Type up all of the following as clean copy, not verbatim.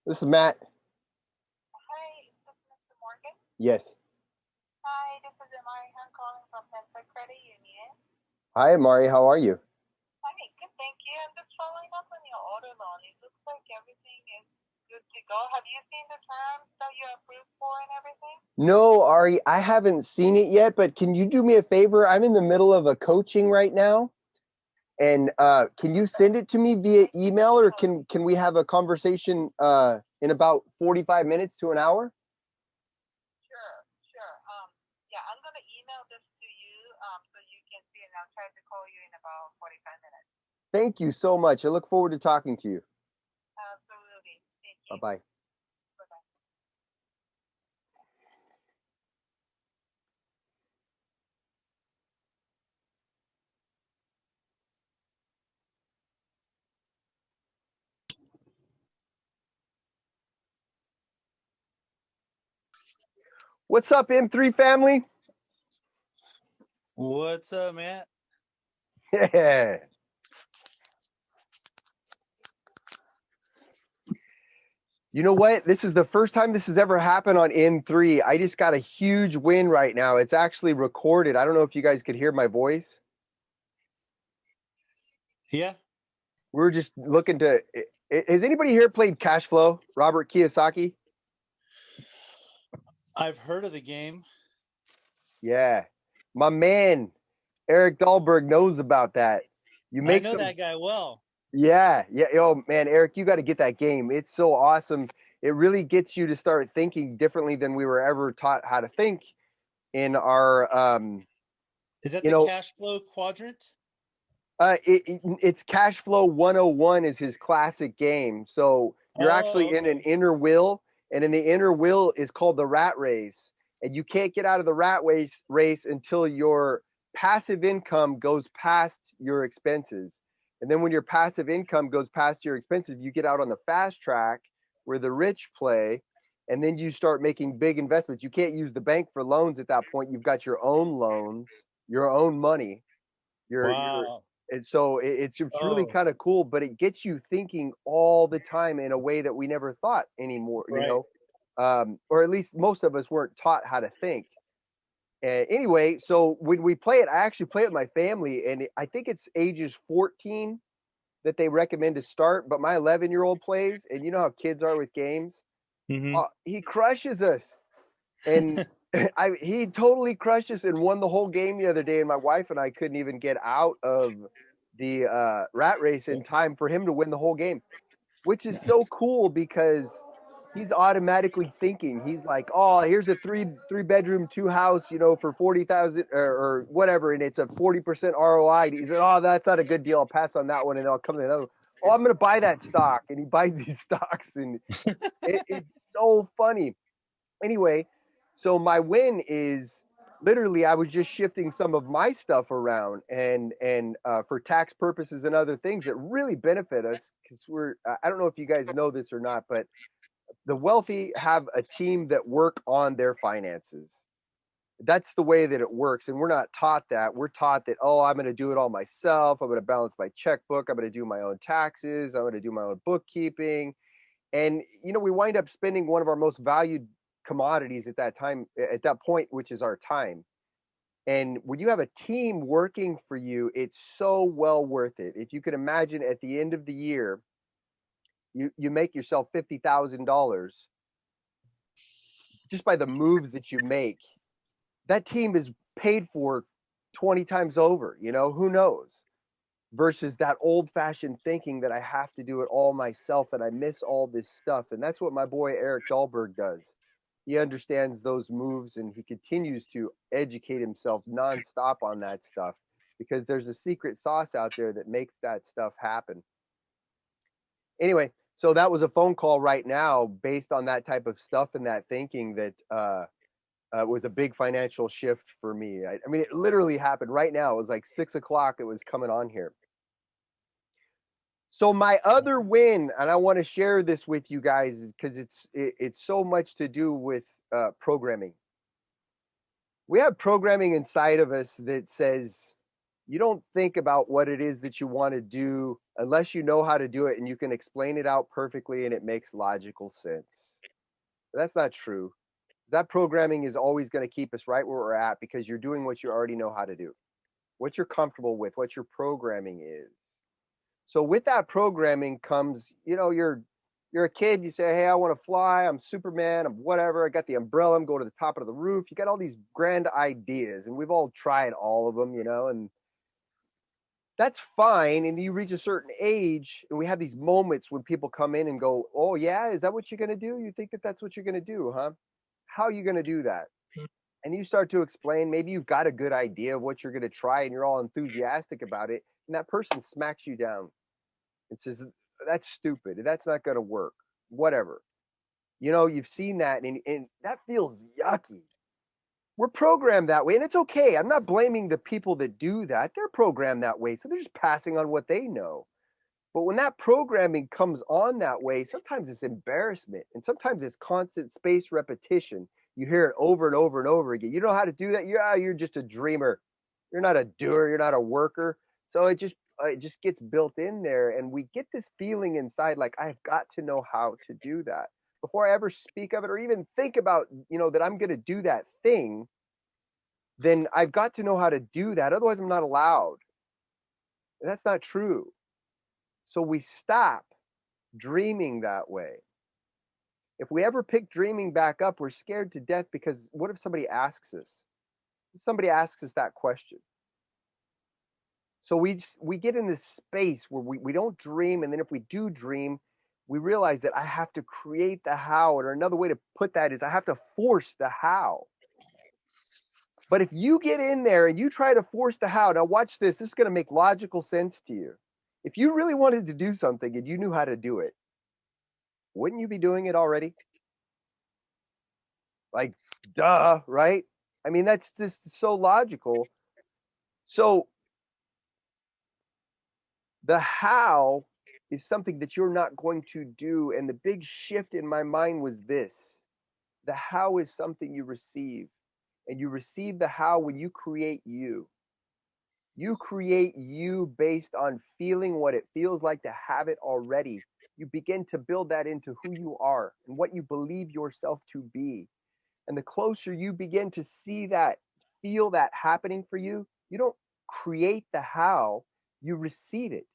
This is Matt. Hi, is this Mr. Morgan? Yes. Hi, this is Amari. I'm calling from Pensa Credit Union. Hi, Amari. How are you? Hi, good, thank you. I'm just following up on your auto loan. It looks like everything is good to go. Have you seen the terms that you're approved for and everything? No, Ari, I haven't seen it yet, but can you do me a favor? I'm in the middle of a coaching right now, and can you send it to me via email, or can we have a conversation in about 45 minutes to an hour? Sure. Yeah, I'm gonna email this to you so you can see it. And I'll try to call you in about 45 minutes. Thank you so much. I look forward to talking to you. Absolutely. Thank you. Bye-bye. Bye-bye. What's up, M3 family? What's up, Matt? Yeah. You know what? This is the first time this has ever happened on N3. I just got a huge win right now. It's actually recorded. I don't know if you guys could hear my voice. Yeah. We're just looking to. Has anybody here played Cash Flow? Robert Kiyosaki? I've heard of the game. Yeah. My man, Eric Dahlberg knows about that. You I make know some. that guy well. Yeah. Oh, man, Eric, you got to get that game. It's so awesome. It really gets you to start thinking differently than we were ever taught how to think in our, Is that you the know, cash flow quadrant? it's Cash Flow 101 is his classic game. So you're actually in an Okay. inner wheel, and in the inner wheel is called the rat race. And you can't get out of the race until your passive income goes past your expenses. And then when your passive income goes past your expenses, you get out on the fast track where the rich play, and then you start making big investments. You can't use the bank for loans at that point. You've got your own loans, your own money. You're Wow. and so it's really Oh, kind of cool, but it gets you thinking all the time in a way that we never thought anymore, right. or at least most of us weren't taught how to think. Anyway, so when we play it, I actually play it with my family, and I think it's ages 14 that they recommend to start. But my 11-year-old plays, and you know how kids are with games. Mm-hmm. He crushes us, and he totally crushed us and won the whole game the other day. And my wife and I couldn't even get out of the rat race in time for him to win the whole game, which is so cool because he's automatically thinking. He's like, "Oh, here's a three bedroom two house, for 40,000 or whatever, and it's a 40% ROI." He said, "Oh, that's not a good deal. I'll pass on that one, and I'll come to another one. Oh, I'm going to buy that stock," and he buys these stocks, and it's so funny. Anyway, so my win is literally I was just shifting some of my stuff around and for tax purposes and other things that really benefit us because I don't know if you guys know this or not, but the wealthy have a team that work on their finances. That's the way that it works, and we're not taught that. We're taught that, oh, I'm going to do it all myself. I'm going to balance my checkbook. I'm going to do my own taxes. I'm going to do my own bookkeeping. And we wind up spending one of our most valued commodities at that point, which is our time. And when you have a team working for you, it's so well worth it. If you can imagine at the end of the year, you make yourself $50,000 just by the moves that you make. That team is paid for 20 times over, who knows? Versus that old fashioned thinking that I have to do it all myself and I miss all this stuff. And that's what my boy Eric Dahlberg does. He understands those moves and he continues to educate himself nonstop on that stuff because there's a secret sauce out there that makes that stuff happen. Anyway, so that was a phone call right now based on that type of stuff and that thinking that was a big financial shift for me. I mean, it literally happened right now. It was like 6 o'clock. It was coming on here. So my other win, and I want to share this with you guys because it's so much to do with programming. We have programming inside of us that says You don't think about what it is that you want to do unless you know how to do it and you can explain it out perfectly and it makes logical sense. But that's not true. That programming is always going to keep us right where we're at because you're doing what you already know how to do, what you're comfortable with, what your programming is. So with that programming comes, you're a kid, you say, "Hey, I want to fly, I'm Superman, I'm whatever, I got the umbrella, I'm going to the top of the roof." You got all these grand ideas, and we've all tried all of them, and that's fine. And you reach a certain age, and we have these moments when people come in and go, "Oh yeah, is that what you're going to do? You think that that's what you're going to do, huh? How are you going to do that?" And you start to explain, maybe you've got a good idea of what you're going to try and you're all enthusiastic about it, and that person smacks you down and says, "That's stupid. That's not going to work." Whatever. You've seen that, and that feels yucky. We're programmed that way, and it's okay. I'm not blaming the people that do that. They're programmed that way, so they're just passing on what they know. But when that programming comes on that way, sometimes it's embarrassment, and sometimes it's constant space repetition. You hear it over and over and over again. You know how to do that? You're just a dreamer. You're not a doer. You're not a worker. So it just gets built in there, and we get this feeling inside like I've got to know how to do that before I ever speak of it or even think about that I'm going to do that thing. Then I've got to know how to do that. Otherwise, I'm not allowed. And that's not true. So we stop dreaming that way. If we ever pick dreaming back up, we're scared to death because what if somebody asks us? If somebody asks us that question. So we get in this space where we don't dream, and then if we do dream, we realize that I have to create the how, or another way to put that is I have to force the how. But if you get in there and you try to force the how, now watch this. This is going to make logical sense to you. If you really wanted to do something and you knew how to do it, wouldn't you be doing it already? Like, duh, right? I mean, that's just so logical. So the how is something that you're not going to do. And the big shift in my mind was this: the how is something you receive. And you receive the how when you create you. You create you based on feeling what it feels like to have it already. You begin to build that into who you are and what you believe yourself to be. And the closer you begin to see that, feel that happening for you, you don't create the how, you receive it.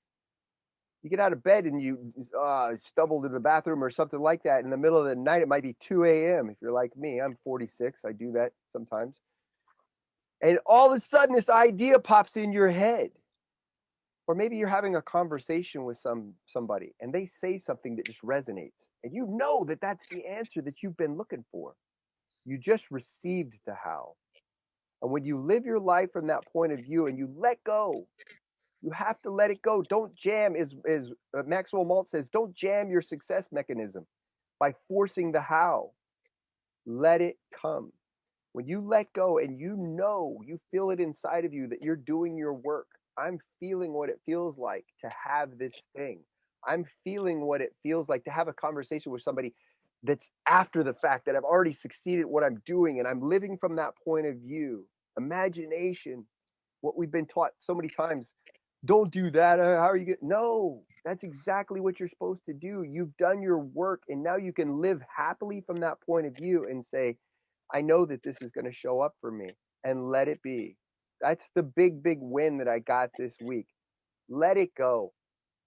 You get out of bed and you stumble to the bathroom or something like that in the middle of the night. It might be 2 a.m. If you're like me, I'm 46. I do that sometimes. And all of a sudden, this idea pops in your head. Or maybe you're having a conversation with somebody and they say something that just resonates. And you know that that's the answer that you've been looking for. You just received the how. And when you live your life from that point of view and you let go, you have to let it go. Don't jam, as Maxwell Maltz says, don't jam your success mechanism by forcing the how. Let it come. When you let go and you feel it inside of you that you're doing your work. I'm feeling what it feels like to have this thing. I'm feeling what it feels like to have a conversation with somebody that's after the fact that I've already succeeded at what I'm doing and I'm living from that point of view. Imagination, what we've been taught so many times. Don't do that. How are you going? No, that's exactly what you're supposed to do. You've done your work and now you can live happily from that point of view and say, I know that this is going to show up for me, and let it be. That's the big, big win that I got this week. Let it go.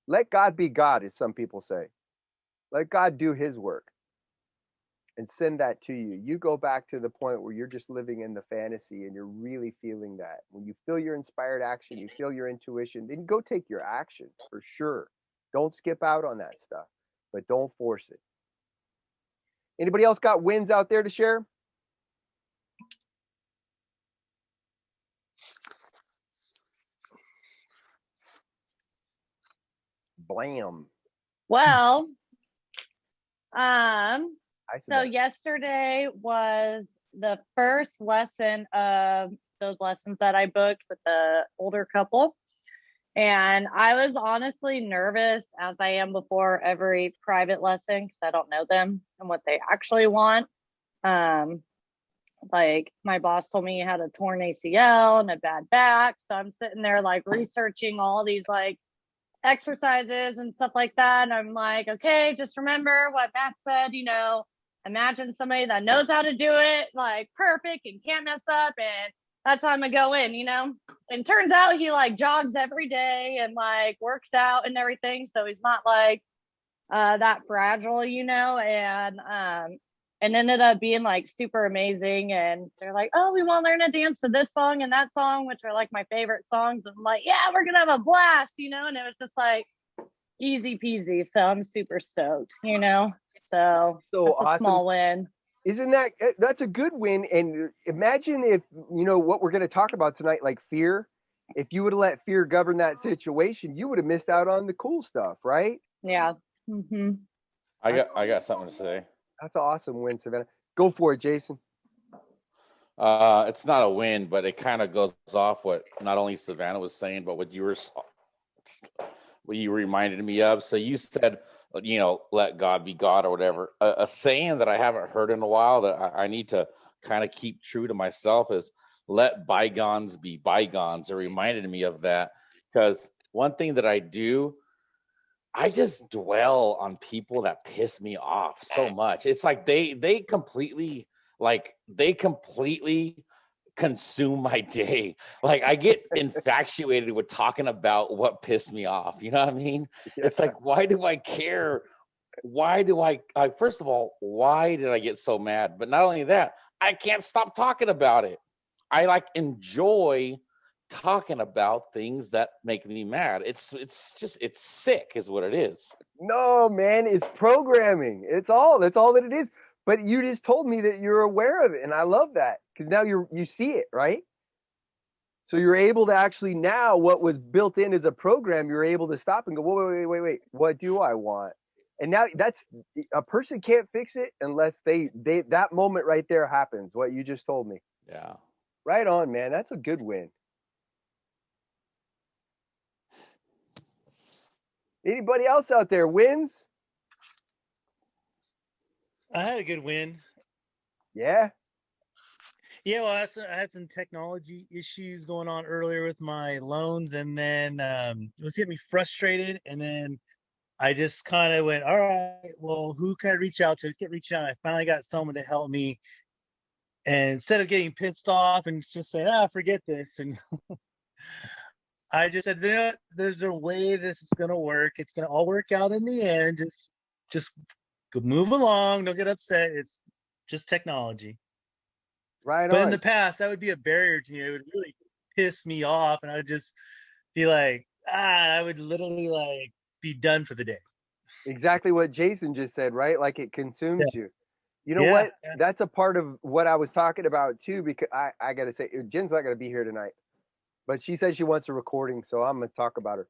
Let God be God, as some people say. Let God do his work and send that to you. You go back to the point where you're just living in the fantasy and you're really feeling that. When you feel your inspired action, you feel your intuition, then go take your action for sure. Don't skip out on that stuff, but don't force it. Anybody else got wins out there to share? Blam. Well, I said so that. yesterday was the first lesson of those lessons that I booked with the older couple. And I was honestly nervous, as I am before every private lesson, because I don't know them and what they actually want. Like my boss told me he had a torn ACL and a bad back. So I'm sitting there like researching all these like exercises and stuff like that. And I'm like, okay, just remember what Matt said, imagine somebody that knows how to do it like perfect and can't mess up. And that's how I'm gonna go in. And turns out he like jogs every day and like works out and everything. So he's not like that fragile, and ended up being like super amazing. And they're like, oh, we want to learn to dance to this song and that song, which are like my favorite songs. And I'm like, yeah, we're gonna have a blast, and it was just like easy peasy. So I'm super stoked, so that's awesome. a small win. Isn't that's a good win? And imagine if what we're going to talk about tonight, like fear. If you would have let fear govern that situation, you would have missed out on the cool stuff, right? Yeah. Mm-hmm. I got something to say. That's an awesome win, Savannah. Go for it, Jason. It's not a win, but it kind of goes off what not only Savannah was saying, but what you reminded me of. So you said, let God be God or whatever. A saying that I haven't heard in a while that I need to kind of keep true to myself is let bygones be bygones. It reminded me of that because one thing that I do, I just dwell on people that piss me off so much. It's like they completely consume my day. Like I get infatuated with talking about what pissed me off. You know what I mean? Yeah. It's like, why do I care? Why do I first of all, why did I get so mad? But not only that, I can't stop talking about it. I enjoy talking about things that make me mad. It's sick is what it is. No, man, it's programming. That's all that it is. But you just told me that you're aware of it, and I love that because now you see it, right? So you're able to actually now what was built in as a program, you're able to stop and go, wait, what do I want? And now that's a person can't fix it unless they that moment right there happens. What you just told me. Yeah. Right on, man. That's a good win. Anybody else out there wins? I had a good win. Yeah. Yeah, well, I had some technology issues going on earlier with my loans, and then it was getting me frustrated. And then I just kind of went, all right, well, who can I reach out to? Get reached out. I finally got someone to help me. And instead of getting pissed off and just saying, forget this, and I just said, there's a way this is going to work. It's going to all work out in the end. Just move along. Don't get upset. It's just technology. Right. But in the past, that would be a barrier to me. It would really piss me off. And I would just be like, I would literally be done for the day. Exactly what Jason just said, right? Like it consumes you. You know what? Yeah. That's a part of what I was talking about too, because I got to say, Jen's not going to be here tonight. But she said she wants a recording, so I'm going to talk about her.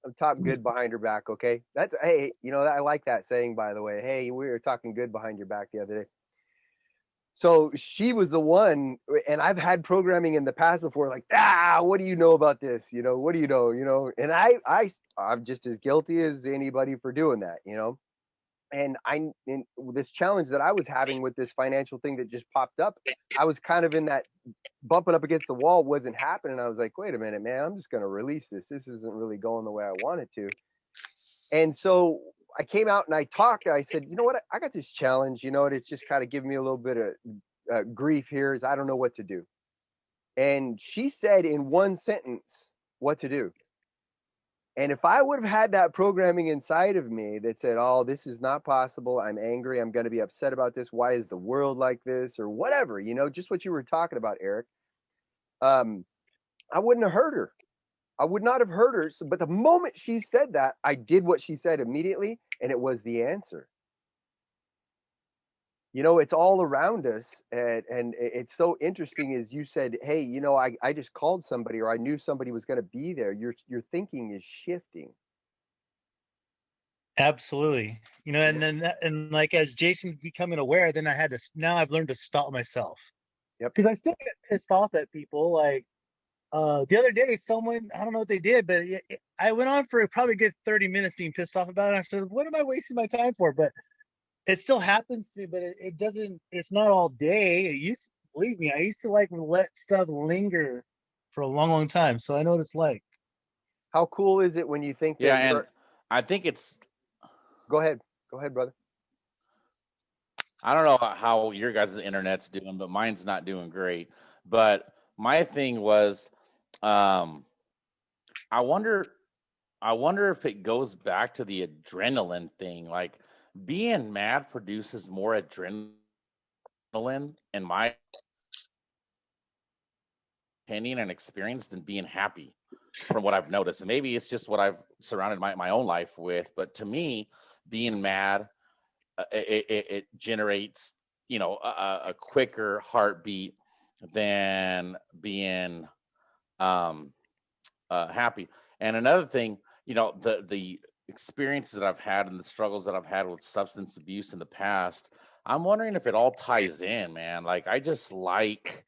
I'm talking good behind her back, okay? Hey, I like that saying, by the way. Hey, we were talking good behind your back the other day. So she was the one, and I've had programming in the past before, like, what do you know about this? What do you know? And I'm just as guilty as anybody for doing that, And this challenge that I was having with this financial thing that just popped up, I was kind of in that bumping up against the wall wasn't happening. I was like, wait a minute, man, I'm just going to release this. This isn't really going the way I want it to. And so I came out and I talked. I said, you know what? I got this challenge, and it's just kind of giving me a little bit of grief here is I don't know what to do. And she said in one sentence what to do. And if I would have had that programming inside of me that said, oh, this is not possible, I'm angry, I'm going to be upset about this, why is the world like this, or whatever, just what you were talking about, Eric, I wouldn't have hurt her. I would not have hurt her. But the moment she said that, I did what she said immediately, and it was the answer. It's all around us. And it's so interesting as you said, hey, I just called somebody or I knew somebody was going to be there. Your thinking is shifting. Absolutely. And then like as Jason's becoming aware, then now I've learned to stop myself. Yep. Because I still get pissed off at people. Like the other day, someone, I don't know what they did, but I went on for probably a good 30 minutes being pissed off about it. And I said, what am I wasting my time for? But It still happens to me, but it doesn't. It's not all day. It used to, believe me, I used to like let stuff linger for a long, long time. So I know what it's like. How cool is it when you think Yeah, that and you're? I think it's Go ahead, brother. I don't know how your guys' internet's doing, but mine's not doing great. But my thing was, um, I wonder, I wonder if it goes back to the adrenaline thing. Like being mad produces more adrenaline, in my opinion and experience, than being happy. From what I've noticed, and maybe it's just what I've surrounded my own life with. But to me, being mad, it generates, a quicker heartbeat than being um, happy. And another thing, the experiences that I've had and the struggles that I've had with substance abuse in the past, I'm wondering if it all ties in, man. Like I just like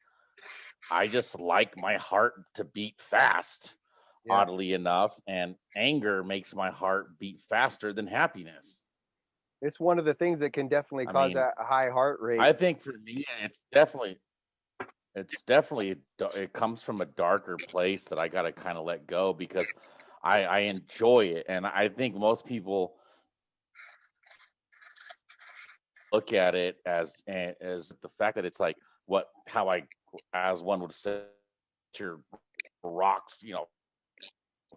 my heart to beat fast, Yeah, oddly enough, and anger makes my heart beat faster than happiness. it's one of the things that can definitely I cause mean, that high heart rate. I think for me, it's definitely it comes from a darker place that I got to kind of let go, because I enjoy it, and I think most people look at it as the fact that it's like what how I, as one would say, your rocks,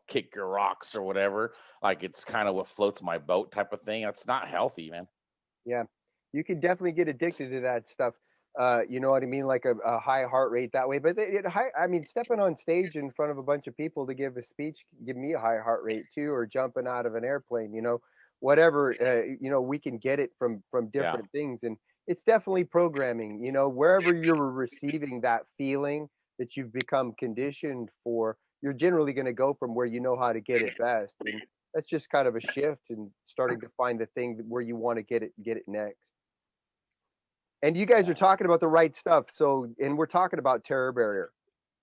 kick your rocks or whatever. Like it's kind of what floats my boat type of thing. That's not healthy, man. Yeah, you can definitely get addicted to that stuff. You know what I mean, like a high heart rate that way. But I mean, stepping on stage in front of a bunch of people to give a speech give me a high heart rate too, or jumping out of an airplane. Whatever. We can get it from Yeah. different things, and it's definitely programming. Wherever you're receiving that feeling that you've become conditioned for, you're generally going to go from where you know how to get it best, and that's just kind of a shift and starting to find the thing where you want to get it next. And you guys are talking about the right stuff. So, and we're talking about terror barrier.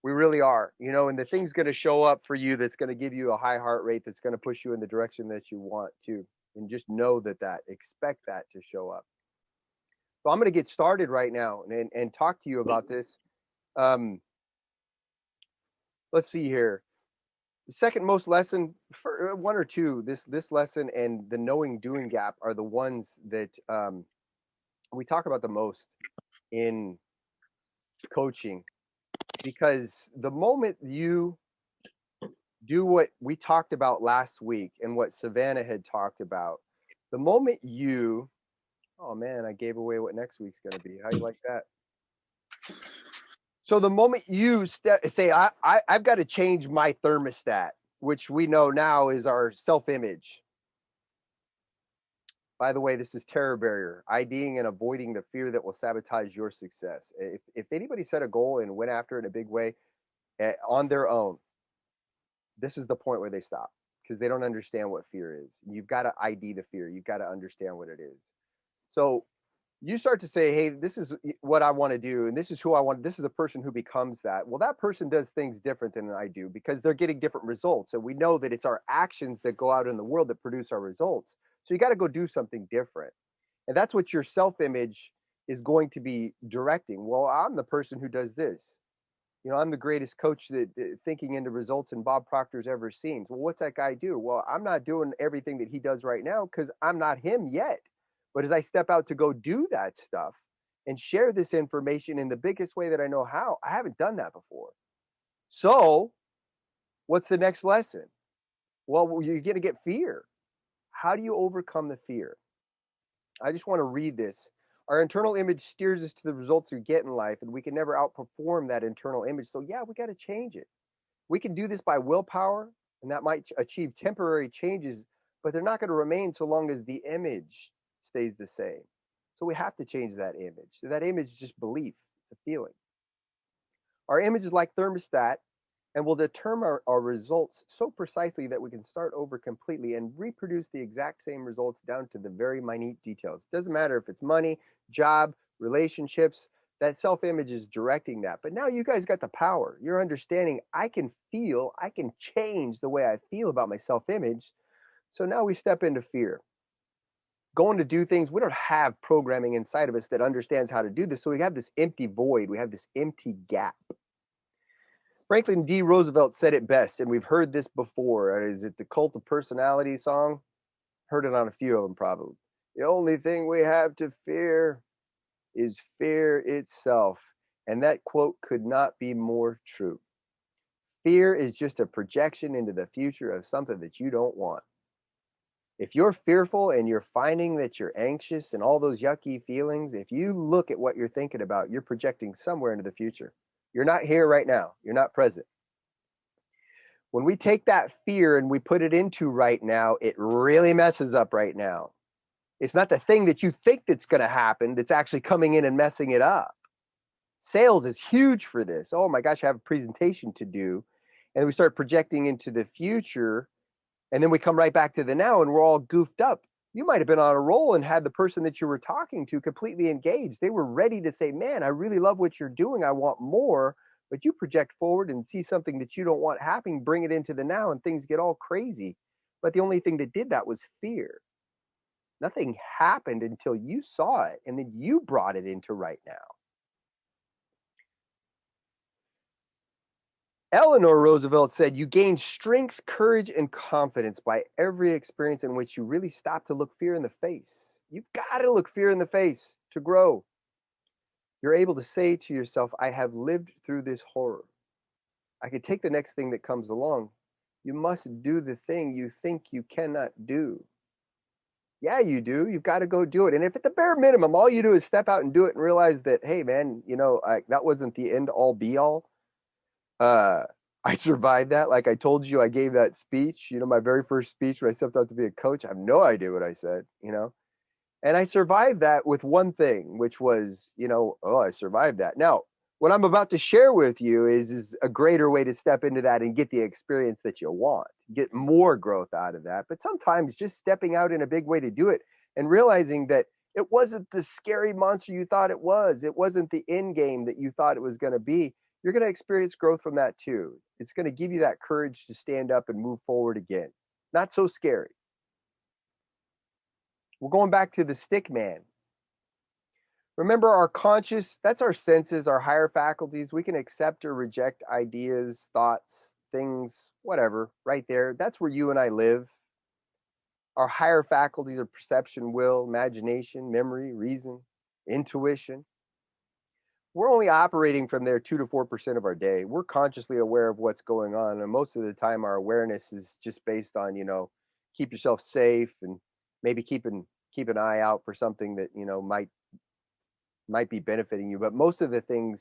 We really are, and the thing's going to show up for you that's going to give you a high heart rate that's going to push you in the direction that you want to. And just know expect that to show up. So I'm going to get started right now and talk to you about this. Um, let's see here. The second most lesson for one or two, this lesson and the knowing doing gap are the ones that we talk about the most in coaching, because the moment you do what we talked about last week and what Savannah had talked about, the moment you, oh man, I gave away what next week's going to be. How you like that? So the moment you say, I've got to change my thermostat, which we know now is our self-image. By the way, this is terror barrier, IDing and avoiding the fear that will sabotage your success. If anybody set a goal and went after it in a big way on their own, this is the point where they stop, because they don't understand what fear is. You've got to ID the fear. You've got to understand what it is. So you start to say, hey, this is what I want to do, and this is who I want. This is the person who becomes that. Well, that person does things different than I do because they're getting different results. And we know that it's our actions that go out in the world that produce our results. So you got to go do something different. And that's what your self image is going to be directing. Well, I'm the person who does this. I'm the greatest coach that thinking into results and Bob Proctor's ever seen. Well, what's that guy do? Well, I'm not doing everything that he does right now because I'm not him yet. But as I step out to go do that stuff and share this information in the biggest way that I know how, I haven't done that before. So, what's the next lesson? Well, you're going to get fear. How do you overcome the fear? I just want to read this. Our internal image steers us to the results we get in life, and we can never outperform that internal image. So, yeah, we got to change it. We can do this by willpower, and that might achieve temporary changes, but they're not going to remain so long as the image stays the same. So we have to change that image. So that image is just belief, it's a feeling. Our image is like thermostat and will determine our results so precisely that we can start over completely and reproduce the exact same results down to the very minute details. It doesn't matter if it's money, job, relationships, that self image is directing that. But now you guys got the power. You're understanding I can change the way I feel about my self image. So now we step into fear. going to do things. We don't have programming inside of us that understands how to do this. So we have this empty void. We have this empty gap. Franklin D. Roosevelt said it best, and we've heard this before. Is it the Cult of Personality song? Heard it on a few of them probably. The only thing we have to fear is fear itself. And that quote could not be more true. Fear is just a projection into the future of something that you don't want. If you're fearful and you're finding that you're anxious and all those yucky feelings, if you look at what you're thinking about, you're projecting somewhere into the future. You're not here right now. You're not present. When we take that fear and we put it into right now, it really messes up right now. It's not the thing that you think that's going to happen that's actually coming in and messing it up. Sales is huge for this. Oh my gosh, I have a presentation to do. And we start projecting into the future. And then we come right back to the now and we're all goofed up. You might have been on a roll and had the person that you were talking to completely engaged. They were ready to say, man, I really love what you're doing. I want more. But you project forward and see something that you don't want happening, bring it into the now, and things get all crazy. But the only thing that did that was fear. Nothing happened until you saw it, and then you brought it into right now. Eleanor Roosevelt said, you gain strength, courage, and confidence by every experience in which you really stop to look fear in the face. You've got to look fear in the face to grow. You're able to say to yourself, I have lived through this horror. I could take the next thing that comes along. You must do the thing you think you cannot do. Yeah, you do. You've got to go do it. And if at the bare minimum, all you do is step out and do it and realize that, hey, man, that wasn't the end all be all. I survived that. Like I told you, I gave that speech, my very first speech when I stepped out to be a coach. I have no idea what I said, and I survived that with one thing, which was, I survived that. Now, what I'm about to share with you is a greater way to step into that and get the experience that you want, get more growth out of that. But sometimes just stepping out in a big way to do it and realizing that it wasn't the scary monster you thought it was. It wasn't the end game that you thought it was going to be. You're going to experience growth from that too. It's going to give you that courage to stand up and move forward again. Not so scary. We're going back to the stick man. Remember, our conscious, that's our senses, our higher faculties. We can accept or reject ideas, thoughts, things, whatever, right there. That's where you and I live. Our higher faculties are perception, will, imagination, memory, reason, intuition. We're only operating from there 2 to 4% of our day. We're consciously aware of what's going on. And most of the time, our awareness is just based on, keep yourself safe and maybe keep an eye out for something that, might be benefiting you. But most of the things,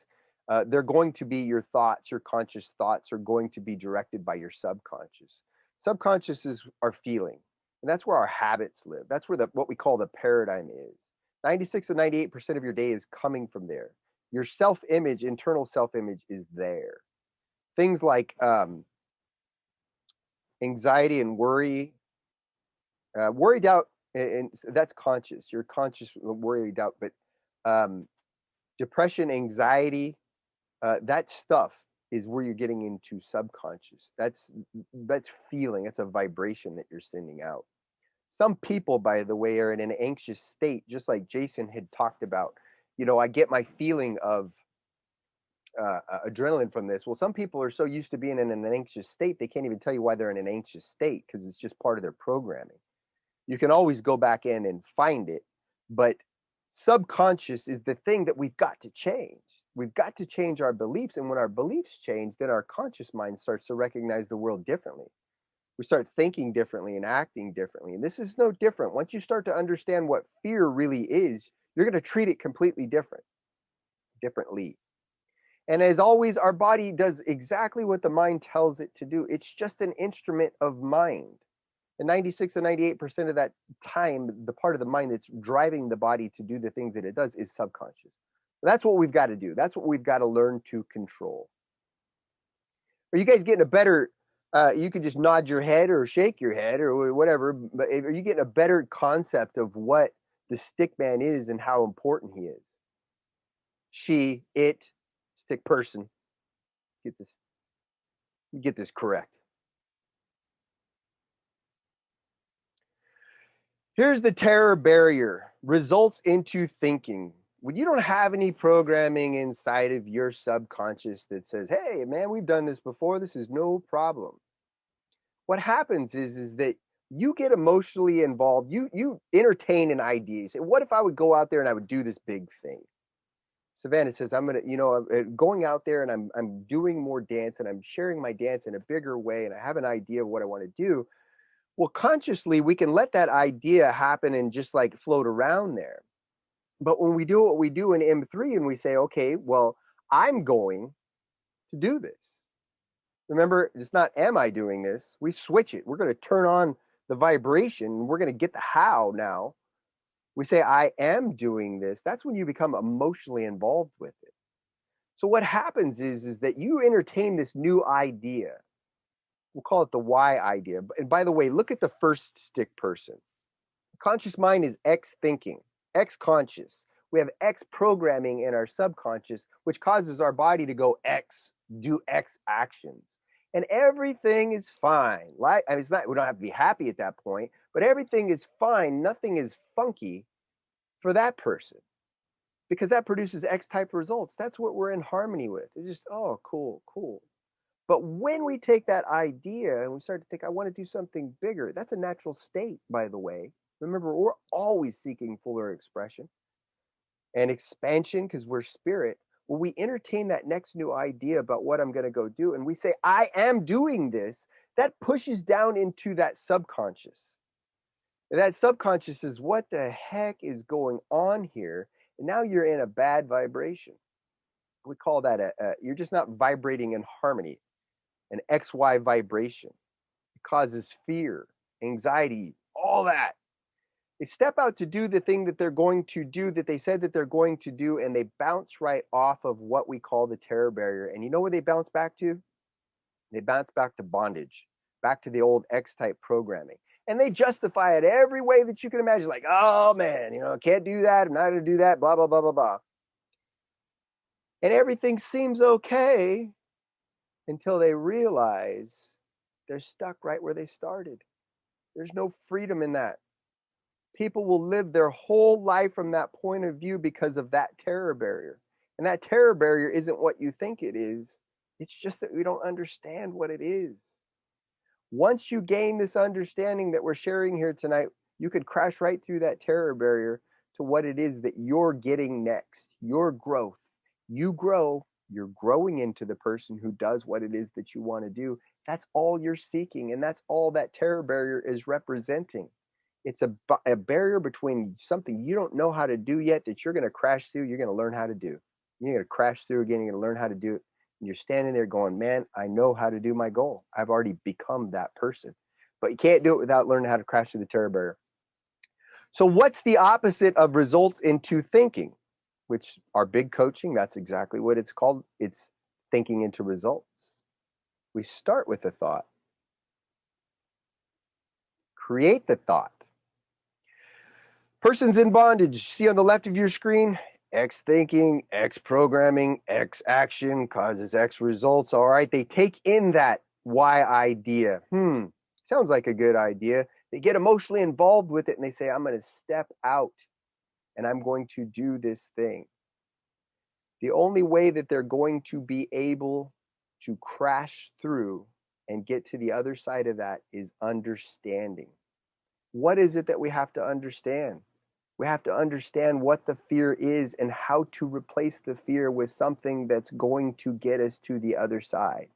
they're going to be your thoughts. Your conscious thoughts are going to be directed by your subconscious. Subconscious is our feeling, and that's where our habits live. That's where what we call the paradigm is. 96 to 98% of your day is coming from there. Your self-image, internal self-image is there. Things like anxiety and worry, doubt, and that's conscious. You're conscious, worry, doubt, but depression, anxiety, that stuff is where you're getting into subconscious. That's feeling. That's a vibration that you're sending out. Some people, by the way, are in an anxious state, just like Jason had talked about. I get my feeling of adrenaline from this. Well, some people are so used to being in an anxious state, they can't even tell you why they're in an anxious state because it's just part of their programming. You can always go back in and find it, but subconscious is the thing that we've got to change. We've got to change our beliefs. And when our beliefs change, then our conscious mind starts to recognize the world differently. We start thinking differently and acting differently. And this is no different. Once you start to understand what fear really is, you're going to treat it completely differently. And as always, our body does exactly what the mind tells it to do. It's just an instrument of mind. And 96 to 98% of that time, the part of the mind that's driving the body to do the things that it does is subconscious. That's what we've got to do. That's what we've got to learn to control. Are you guys getting a better, you can just nod your head or shake your head or whatever, but are you getting a better concept of what the stick man is and how important he is? She, it, stick person. Get this correct. Here's the terror barrier. Results into thinking. When you don't have any programming inside of your subconscious that says, hey, man, we've done this before. This is no problem. What happens is that you get emotionally involved. You entertain an idea. You say, what if I would go out there and I would do this big thing? Savannah says, I'm gonna, going out there and I'm doing more dance and I'm sharing my dance in a bigger way and I have an idea of what I want to do. Well, consciously, we can let that idea happen and just like float around there. But when we do what we do in M3 and we say, okay, well, I'm going to do this. Remember, it's not am I doing this? We switch it. We're going to turn on the vibration. We're going to get the how now. We say, I am doing this. That's when you become emotionally involved with it. So what happens is that you entertain this new idea. We'll call it the why idea. And by the way, look at the first stick person. Conscious mind is X thinking, X conscious. We have X programming in our subconscious, which causes our body to go X, do X actions. And everything is fine. Like, I mean, it's not, we don't have to be happy at that point, but everything is fine. Nothing is funky for that person because that produces X type results. That's what we're in harmony with. It's just, oh, cool, cool. But when we take that idea and we start to think, I want to do something bigger, that's a natural state, by the way. Remember, we're always seeking fuller expression and expansion because we're spirit. When we entertain that next new idea about what I'm going to go do, and we say, I am doing this, that pushes down into that subconscious. And that subconscious is what the heck is going on here? And now you're in a bad vibration. We call that you're just not vibrating in harmony, an XY vibration. It causes fear, anxiety, all that. They step out to do the thing that they're going to do, that they said that they're going to do, and they bounce right off of what we call the terror barrier. And you know where they bounce back to? They bounce back to bondage, back to the old X-type programming. And they justify it every way that you can imagine, like, oh man, I can't do that, I'm not going to do that, blah, blah, blah, blah, blah. And everything seems okay until they realize they're stuck right where they started. There's no freedom in that. People will live their whole life from that point of view because of that terror barrier. And that terror barrier isn't what you think it is. It's just that we don't understand what it is. Once you gain this understanding that we're sharing here tonight, you could crash right through that terror barrier to what it is that you're getting next, your growth. You grow, you're growing into the person who does what it is that you want to do. That's all you're seeking, and that's all that terror barrier is representing. It's a barrier between something you don't know how to do yet that you're going to crash through, you're going to learn how to do. You're going to crash through again, you're going to learn how to do it. And you're standing there going, man, I know how to do my goal. I've already become that person. But you can't do it without learning how to crash through the terror barrier. So what's the opposite of results into thinking? Which our big coaching, that's exactly what it's called. It's thinking into results. We start with a thought. Create the thought. Persons in bondage, see on the left of your screen, X thinking, X programming, X action causes X results. All right, they take in that Y idea. Sounds like a good idea. They get emotionally involved with it and they say, I'm going to step out and I'm going to do this thing. The only way that they're going to be able to crash through and get to the other side of that is understanding. What is it that we have to understand? We have to understand what the fear is and how to replace the fear with something that's going to get us to the other side.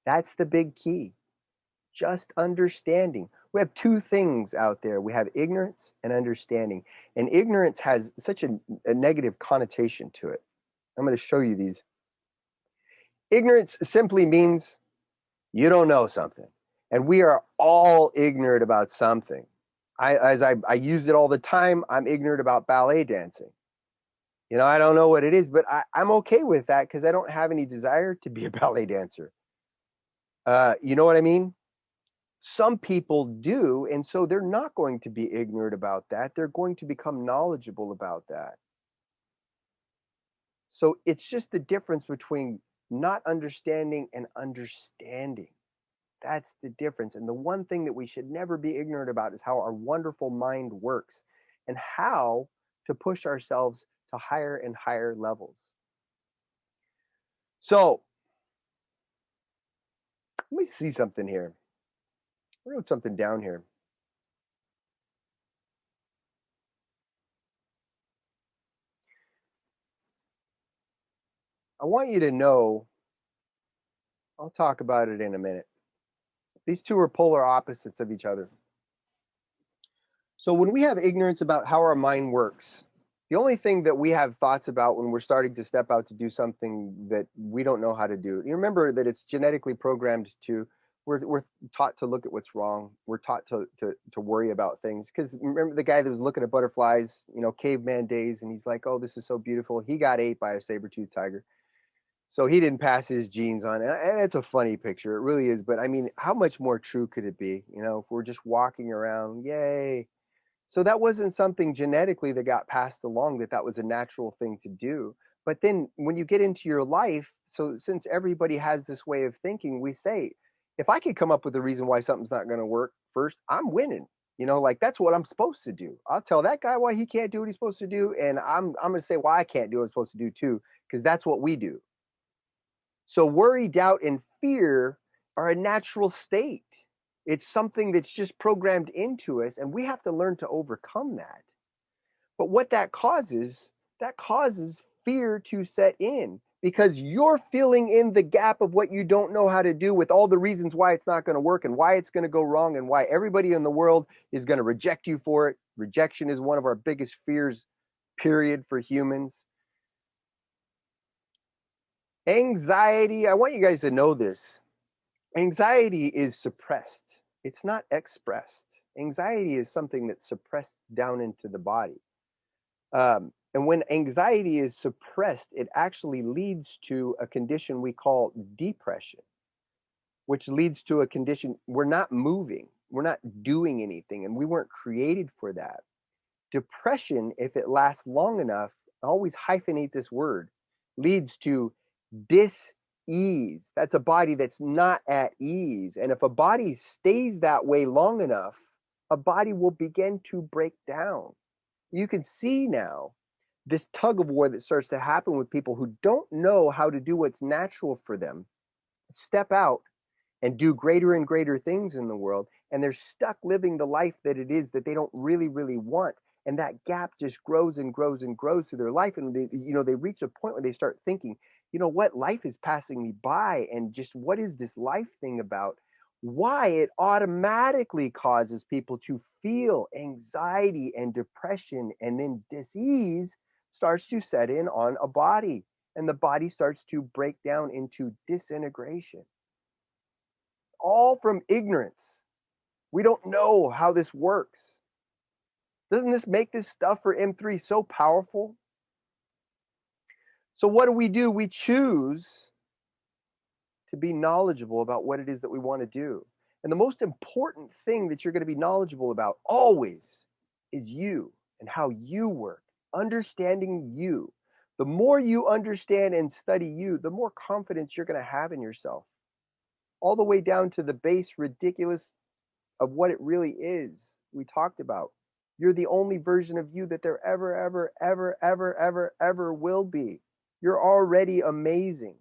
That's the big key. Just understanding. We have two things out there. We have ignorance and understanding. And ignorance has such a negative connotation to it. I'm going to show you these. Ignorance simply means you don't know something. And we are all ignorant about something. I use it all the time. I'm ignorant about ballet dancing. I don't know what it is, but I'm okay with that because I don't have any desire to be a ballet dancer. You know what I mean? Some people do, and so they're not going to be ignorant about that. They're going to become knowledgeable about that. So it's just the difference between not understanding and understanding. That's the difference. And the one thing that we should never be ignorant about is how our wonderful mind works and how to push ourselves to higher and higher levels. So, let me see something here. I wrote something down here. I want you to know, I'll talk about it in a minute. These two are polar opposites of each other. So when we have ignorance about how our mind works, the only thing that we have thoughts about when we're starting to step out to do something that we don't know how to do, you remember that it's genetically programmed to, we're taught to look at what's wrong. We're taught to worry about things. Because remember the guy that was looking at butterflies, caveman days, and he's like, oh, this is so beautiful. He got ate by a saber-toothed tiger. So he didn't pass his genes on. And it's a funny picture. It really is. But I mean, how much more true could it be? If we're just walking around, yay. So that wasn't something genetically that got passed along, that was a natural thing to do. But then when you get into your life, so since everybody has this way of thinking, we say, if I could come up with a reason why something's not going to work first, I'm winning. Like that's what I'm supposed to do. I'll tell that guy why he can't do what he's supposed to do. And I'm going to say why I can't do what I'm supposed to do too, because that's what we do. So worry, doubt, and fear are a natural state. It's something that's just programmed into us, and we have to learn to overcome that. But what that causes fear to set in, because you're filling in the gap of what you don't know how to do with all the reasons why it's not going to work and why it's going to go wrong and why everybody in the world is going to reject you for it. Rejection is one of our biggest fears, period, for humans. Anxiety, I want you guys to know this. Anxiety is suppressed. It's not expressed. Anxiety is something that's suppressed down into the body. And when anxiety is suppressed, it actually leads to a condition we call depression, which leads to a condition we're not moving, we're not doing anything, and we weren't created for that. Depression, if it lasts long enough, I always hyphenate this word, leads to dis-ease. That's a body that's not at ease. And if a body stays that way long enough, a body will begin to break down. You can see now this tug of war that starts to happen with people who don't know how to do what's natural for them, step out and do greater and greater things in the world, and they're stuck living the life that it is that they don't really, really want. And that gap just grows and grows and grows through their life. And they reach a point where they start thinking, what, life is passing me by, and just what is this life thing about? Why it automatically causes people to feel anxiety and depression, and then disease starts to set in on a body, and the body starts to break down into disintegration. All from ignorance. We don't know how this works. Doesn't this make this stuff for M3 so powerful? So what do? We choose to be knowledgeable about what it is that we want to do. And the most important thing that you're going to be knowledgeable about always is you and how you work, understanding you. The more you understand and study you, the more confidence you're going to have in yourself. All the way down to the base ridiculous of what it really is we talked about. You're the only version of you that there ever will be. You're already amazing.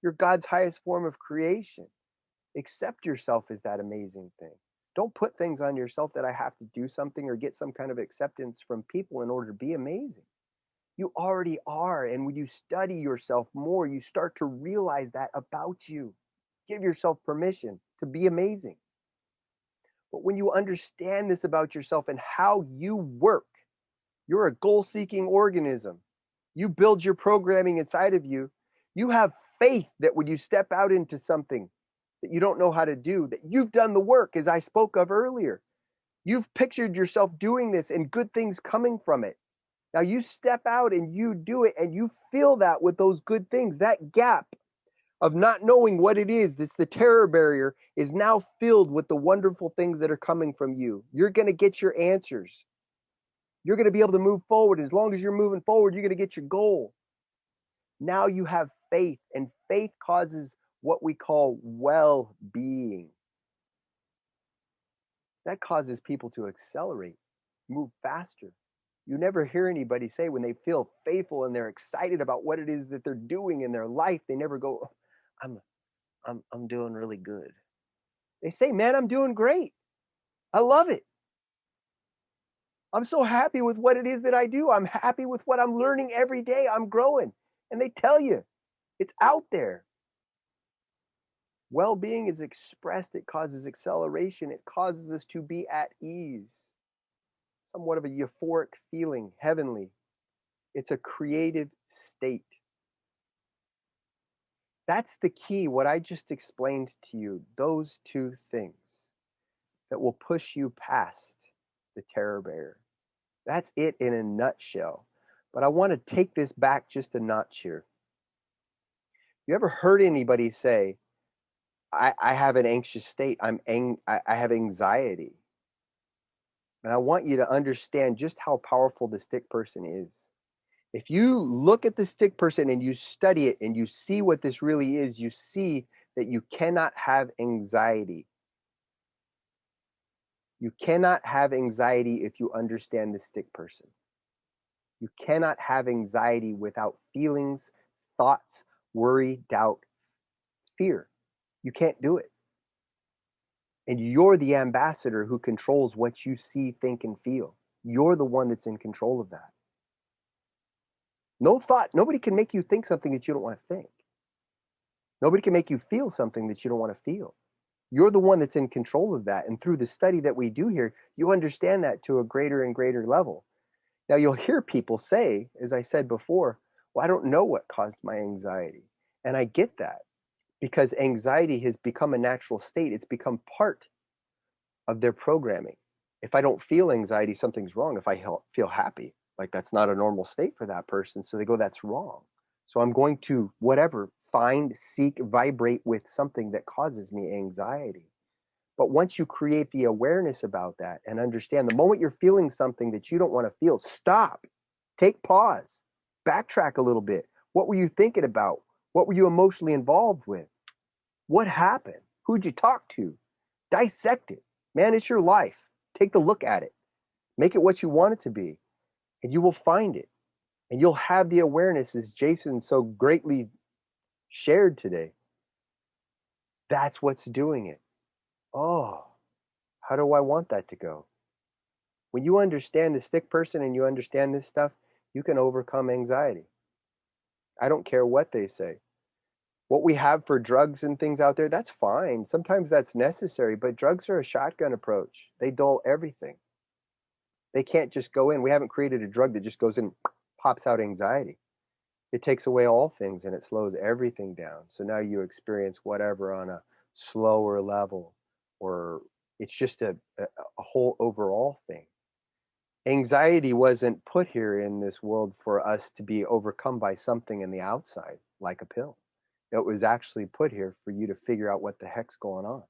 You're God's highest form of creation. Accept yourself as that amazing thing. Don't put things on yourself that I have to do something or get some kind of acceptance from people in order to be amazing. You already are. And when you study yourself more, you start to realize that about you. Give yourself permission to be amazing. But when you understand this about yourself and how you work, you're a goal-seeking organism. You build your programming inside of you. You have faith that when you step out into something that you don't know how to do, that you've done the work, as I spoke of earlier. You've pictured yourself doing this and good things coming from it. Now you step out and you do it, and you feel that with those good things, that gap of not knowing what it is, the terror barrier is now filled with the wonderful things that are coming from you. You're going to get your answers. You're going to be able to move forward. As long as you're moving forward, you're going to get your goal. Now you have faith, and faith causes what we call well-being. That causes people to accelerate, move faster. You never hear anybody say when they feel faithful and they're excited about what it is that they're doing in their life, they never go, I'm I'm doing really good. They say, "Man, I'm doing great. I love it. I'm so happy with what it is that I do. I'm happy with what I'm learning every day. I'm growing." And they tell you, it's out there. Well-being is expressed. It causes acceleration. It causes us to be at ease. Somewhat of a euphoric feeling, heavenly. It's a creative state. That's the key, what I just explained to you, those two things that will push you past the terror barrier. That's it in a nutshell. But I want to take this back just a notch here. You ever heard anybody say, I have an anxious state, I have anxiety? And I want you to understand just how powerful the stick person is. If you look at the stick person and you study it and you see what this really is, you see that you cannot have anxiety. You cannot have anxiety if you understand the stick person. You cannot have anxiety without feelings, thoughts, worry, doubt, fear. You can't do it. And you're the ambassador who controls what you see, think, and feel. You're the one that's in control of that. No thought, nobody can make you think something that you don't want to think. Nobody can make you feel something that you don't want to feel. You're the one that's in control of that. And through the study that we do here, you understand that to a greater and greater level. Now, you'll hear people say, as I said before, well, I don't know what caused my anxiety. And I get that because anxiety has become a natural state. It's become part of their programming. If I don't feel anxiety, something's wrong. If I feel happy, like that's not a normal state for that person. So they go, that's wrong. So I'm going to, whatever, find, seek, vibrate with something that causes me anxiety. But once you create the awareness about that and understand the moment you're feeling something that you don't want to feel, stop, take pause, backtrack a little bit. What were you thinking about? What were you emotionally involved with? What happened? Who'd you talk to? Dissect it. Man, it's your life. Take the look at it. Make it what you want it to be, and you will find it. And you'll have the awareness, as Jason so greatly shared today. That's what's doing it. Oh, how do I want that to go? When you understand the stick person and you understand this stuff, you can overcome anxiety. I don't care what they say. What we have for drugs and things out there, that's fine. Sometimes that's necessary, but drugs are a shotgun approach. They dull everything. They can't just go in. We haven't created a drug that just goes in, pops out anxiety. It takes away all things and it slows everything down. So now you experience whatever on a slower level, or it's just a whole overall thing. Anxiety wasn't put here in this world for us to be overcome by something in the outside, like a pill. It was actually put here for you to figure out what the heck's going on.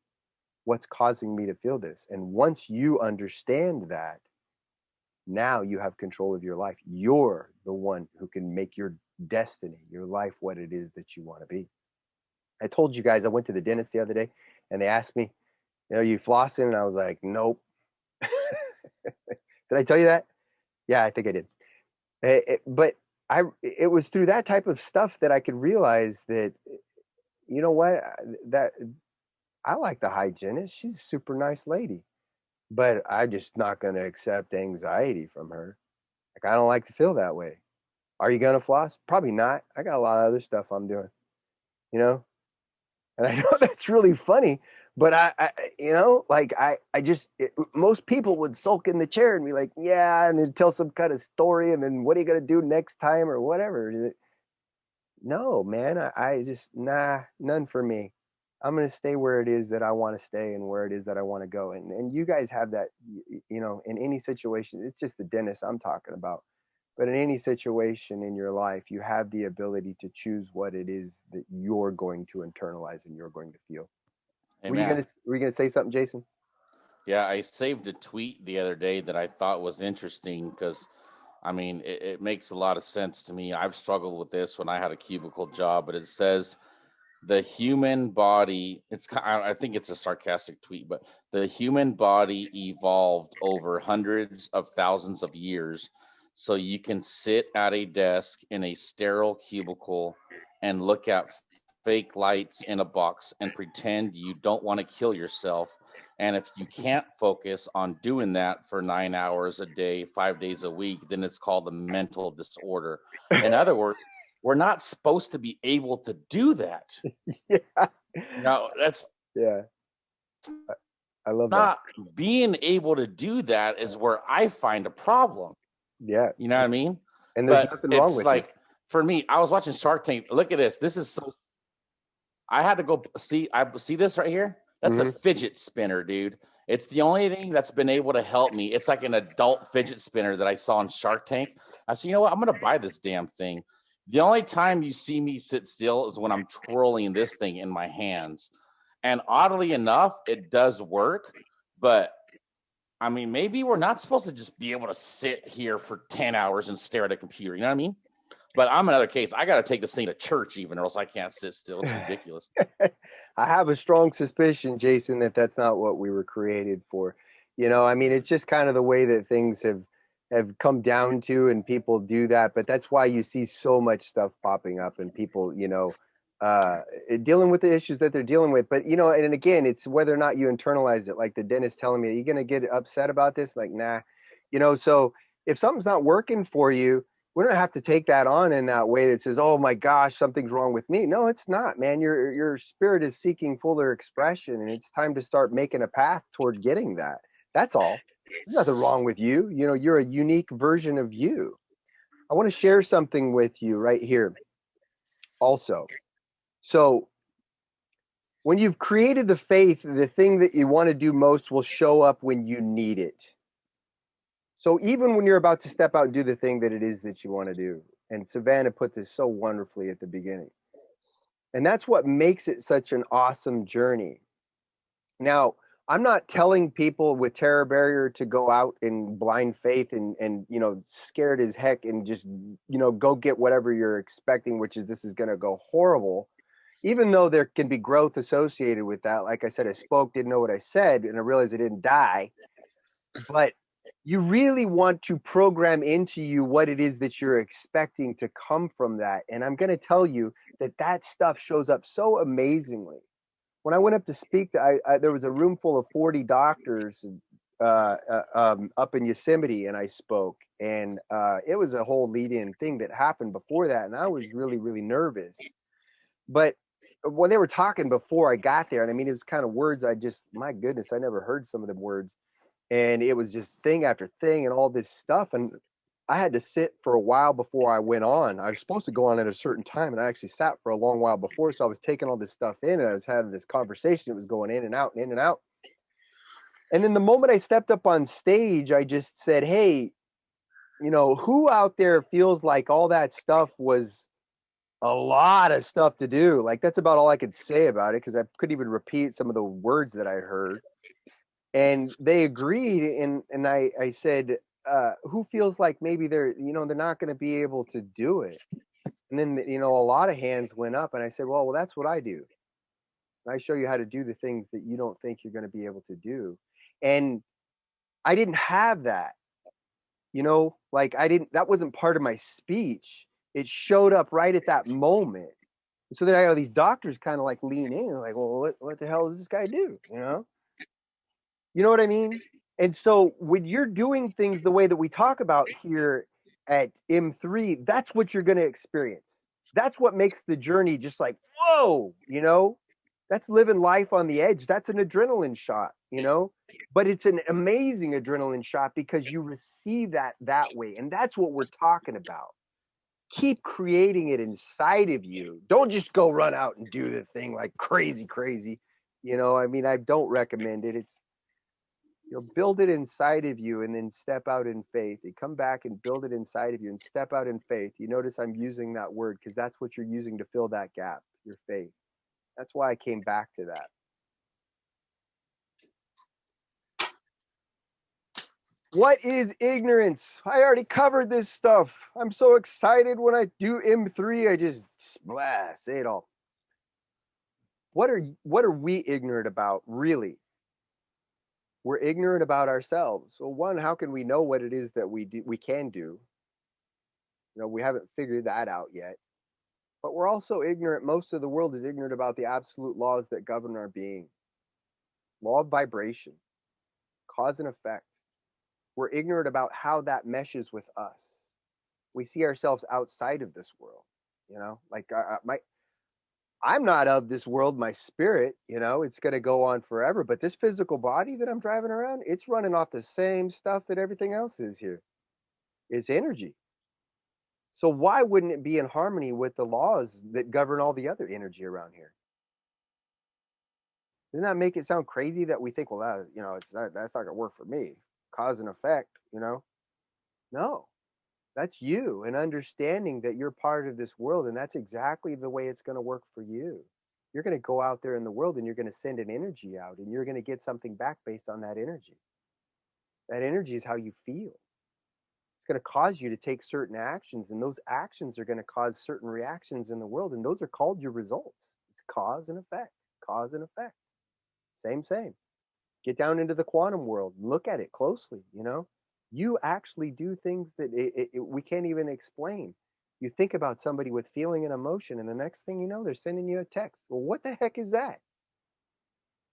What's causing me to feel this? And once you understand that, now you have control of your life. You're the one who can make your destiny, your life, what it is that you want to be. I told you guys I went to the dentist the other day and they asked me, are you flossing? And I was like, nope. Did I tell you that? Yeah, I think I did. But it was through that type of stuff that I could realize that, you know what, that I like the hygienist. She's a super nice lady, but I'm just not going to accept anxiety from her. Like, I don't like to feel that way. Are you going to floss? Probably not. I got a lot of other stuff I'm doing, you know? And I know that's really funny, but I just, most people would sulk in the chair and be like, yeah, and then tell some kind of story. And then what are you going to do next time or whatever? No, man, I just, none for me. I'm going to stay where it is that I want to stay and where it is that I want to go. And you guys have that, in any situation. It's just the dentist I'm talking about. But in any situation in your life, you have the ability to choose what it is that you're going to internalize and you're going to feel. Amen. Were you gonna say something, Jason? Yeah, I saved a tweet the other day that I thought was interesting because, I mean, it makes a lot of sense to me. I've struggled with this when I had a cubicle job, but it says, the human body, I think it's a sarcastic tweet, but the human body evolved over hundreds of thousands of years so you can sit at a desk in a sterile cubicle and look at fake lights in a box and pretend you don't want to kill yourself. And if you can't focus on doing that for 9 hours a day, 5 days a week, then it's called a mental disorder. In other words, we're not supposed to be able to do that. Yeah. No, that's Yeah. I love that. not being able to do that is where I find a problem. Yeah. You know what I mean? And there's But nothing wrong it's with like, it. for me, I was watching Shark Tank. Look at this. This is so. I had to go see. I see this right here. That's a fidget spinner, dude. It's the only thing that's been able to help me. It's like an adult fidget spinner that I saw on Shark Tank. I said, you know what? I'm going to buy this damn thing. The only time you see me sit still is when I'm twirling this thing in my hands. And oddly enough, it does work. But I mean, maybe we're not supposed to just be able to sit here for 10 hours and stare at a computer. You know what I mean? But I'm another case. I got to take this thing to church even, or else I can't sit still. It's ridiculous. I have a strong suspicion, Jason, that that's not what we were created for. You know, I mean, it's just kind of the way that things have come down to, and people do that. But that's why you see so much stuff popping up, and people, you know, dealing with the issues that they're dealing with. But you know, and again, it's whether or not you internalize it. Like the dentist telling me, "Are you going to get upset about this?" Like, nah, you know. So if something's not working for you, we don't have to take that on in that way that says, "Oh my gosh, something's wrong with me." No, it's not, man. Your spirit is seeking fuller expression, and it's time to start making a path toward getting that. That's all. There's nothing wrong with you. You know, you're a unique version of you. I want to share something with you right here also. So, when you've created the faith, the thing that you want to do most will show up when you need it. So even when you're about to step out and do the thing that it is that you want to do, and Savannah put this so wonderfully at the beginning, and that's what makes it such an awesome journey. Now, I'm not telling people with Terror Barrier to go out in blind faith and you know, scared as heck and just, you know, go get whatever you're expecting, which is this is going to go horrible. Even though there can be growth associated with that. Like I said, I spoke, didn't know what I said, and I realized I didn't die. But you really want to program into you what it is that you're expecting to come from that. And I'm going to tell you that that stuff shows up so amazingly. When I went up to speak, there was a room full of 40 doctors up in Yosemite, and I spoke. And it was a whole lead-in thing that happened before that, and I was really, really nervous. But when they were talking before I got there, and I mean, it was kind of words my goodness, I never heard some of them words. And it was just thing after thing and all this stuff. And I had to sit for a while before I went on. I was supposed to go on at a certain time, and I actually sat for a long while before. So I was taking all this stuff in, and I was having this conversation. It was going in and out and in and out. And then the moment I stepped up on stage, I just said, hey, you know, who out there feels like all that stuff was a lot of stuff to do? Like, that's about all I could say about it, because I couldn't even repeat some of the words that I heard. And they agreed, and I said, who feels like maybe they're not going to be able to do it? And then, you know, a lot of hands went up, and I said, well, that's what I do. I show you how to do the things that you don't think you're going to be able to do. And I didn't have that, you know, like that wasn't part of my speech. It showed up right at that moment. So then I got these doctors kind of like lean in, like, well, what the hell does this guy do? You know what I mean? And so when you're doing things the way that we talk about here at M3, that's what you're going to experience. That's what makes the journey just like, whoa, you know? That's living life on the edge. That's an adrenaline shot, you know? But it's an amazing adrenaline shot because you receive that way. And that's what we're talking about. Keep creating it inside of you. Don't just go run out and do the thing like crazy. You know, I mean, I don't recommend it. It's, you know, build it inside of you and then step out in faith. You come back and build it inside of you and step out in faith. You notice I'm using that word because that's what you're using to fill that gap, your faith. That's why I came back to that. What is ignorance? I already covered this stuff. I'm so excited when I do M3. I just say it all. What are we ignorant about, really? We're ignorant about ourselves. So one, how can we know what it is that we can do? We haven't figured that out yet. But we're also ignorant. Most of the world is ignorant about the absolute laws that govern our being. Law of vibration, cause and effect. We're ignorant about how that meshes with us. We see ourselves outside of this world. Like I'm not of this world. My spirit, it's going to go on forever. But this physical body that I'm driving around, it's running off the same stuff that everything else is here. It's energy. So why wouldn't it be in harmony with the laws that govern all the other energy around here? Doesn't that make it sound crazy that we think, well, that's not gonna work for me? Cause and effect. No, that's you and understanding that you're part of this world, and that's exactly the way it's gonna work for you. You're gonna go out there in the world and you're gonna send an energy out, and you're gonna get something back based on that energy. That energy is how you feel. It's going to cause you to take certain actions, and those actions are going to cause certain reactions in the world, and those are called your results. It's cause and effect, cause and effect. Same. Get down into the quantum world, look at it closely. You actually do things that we can't even explain. You think about somebody with feeling and emotion, and the next thing you know, they're sending you a text. Well, what the heck is that?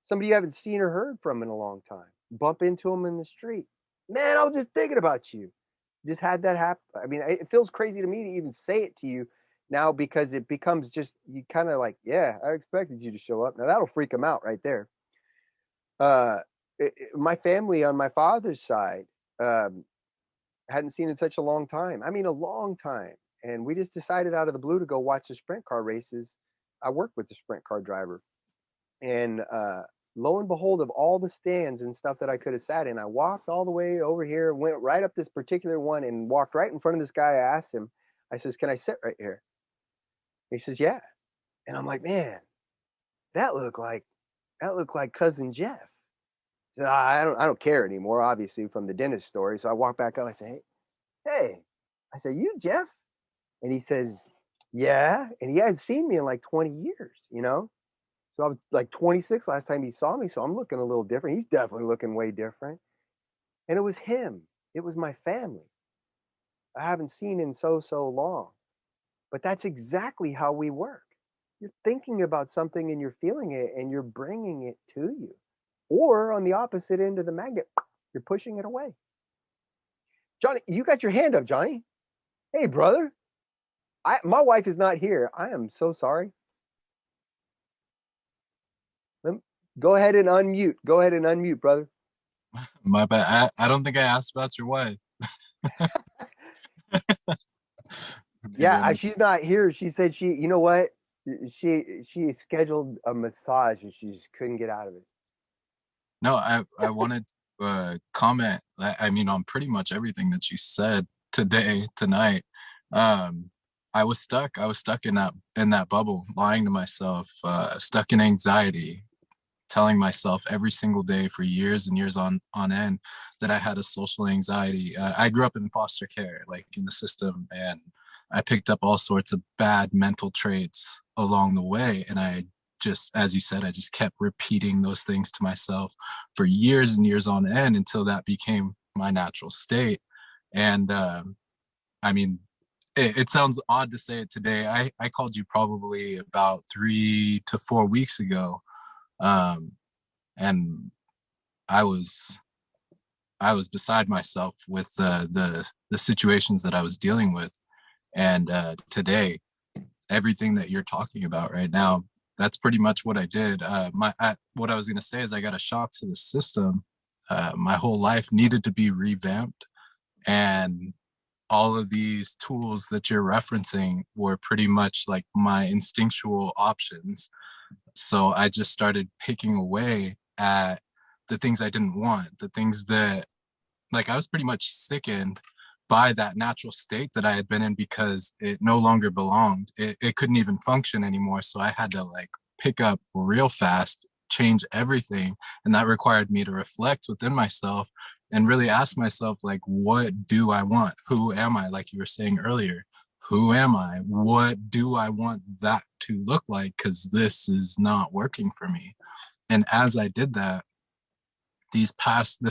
Somebody you haven't seen or heard from in a long time. Bump into them in the street. Man, I was just thinking about you. Just had that happen. I mean, it feels crazy to me to even say it to you now, because it becomes just, you kind of like, yeah, I expected you to show up. Now that'll freak them out right there. Uh, my family on my father's side hadn't seen in such a long time. I mean, a long time. And we just decided out of the blue to go watch the sprint car races. I worked with the sprint car driver. And lo and behold, of all the stands and stuff that I could have sat in, I walked all the way over here, went right up this particular one, and walked right in front of this guy. I asked him, I says, "Can I sit right here?" He says, "Yeah." And I'm like, "Man, that looked like cousin Jeff." He said, I don't care anymore, obviously, from the dentist story. So I walked back up. I said, hey. I said, "You Jeff?" And he says, "Yeah." And he hadn't seen me in like 20 years. So I was like 26 last time he saw me. So I'm looking a little different. He's definitely looking way different. And it was him. It was my family. I haven't seen in so long. But that's exactly how we work. You're thinking about something and you're feeling it and you're bringing it to you. Or on the opposite end of the magnet, you're pushing it away. Johnny, you got your hand up, Johnny. Hey, brother. My wife is not here. I am so sorry. Go ahead and unmute. Go ahead and unmute, brother. My bad. I don't think I asked about your wife. Yeah, she's not here. She said you know what? She scheduled a massage and she just couldn't get out of it. No, I wanted to comment. I mean, on pretty much everything that you said tonight. I was stuck. I was stuck in that bubble, lying to myself, stuck in anxiety, telling myself every single day for years and years on end that I had a social anxiety. I grew up in foster care, like in the system, and I picked up all sorts of bad mental traits along the way. And I just, as you said, I just kept repeating those things to myself for years and years on end until that became my natural state. And I mean, it sounds odd to say it today. I called you probably about 3 to 4 weeks ago. And I was beside myself with the situations that I was dealing with. And today, everything that you're talking about right now, that's pretty much what I did. What I was going to say is I got a shock to the system. My whole life needed to be revamped, and all of these tools that you're referencing were pretty much like my instinctual options. So I just started picking away at the things I didn't want, the things that, like, I was pretty much sickened by that natural state that I had been in because it no longer belonged. It couldn't even function anymore. So I had to like pick up real fast, change everything. And that required me to reflect within myself and really ask myself, like, what do I want? Who am I? Like you were saying earlier, who am I? What do I want that to look like? Because this is not working for me. And as I did that, this past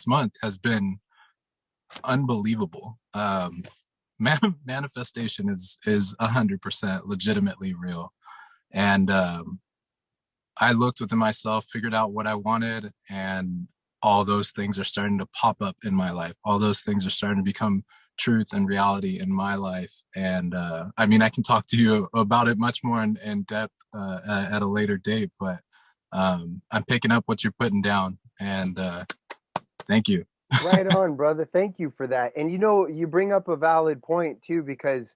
month has been unbelievable. Manifestation is 100% legitimately real. And I looked within myself, figured out what I wanted, and all those things are starting to pop up in my life. All those things are starting to become truth and reality in my life. And I mean, I can talk to you about it much more in depth at a later date, but I'm picking up what you're putting down, and thank you. Right on, brother. Thank you for that. And you bring up a valid point too, because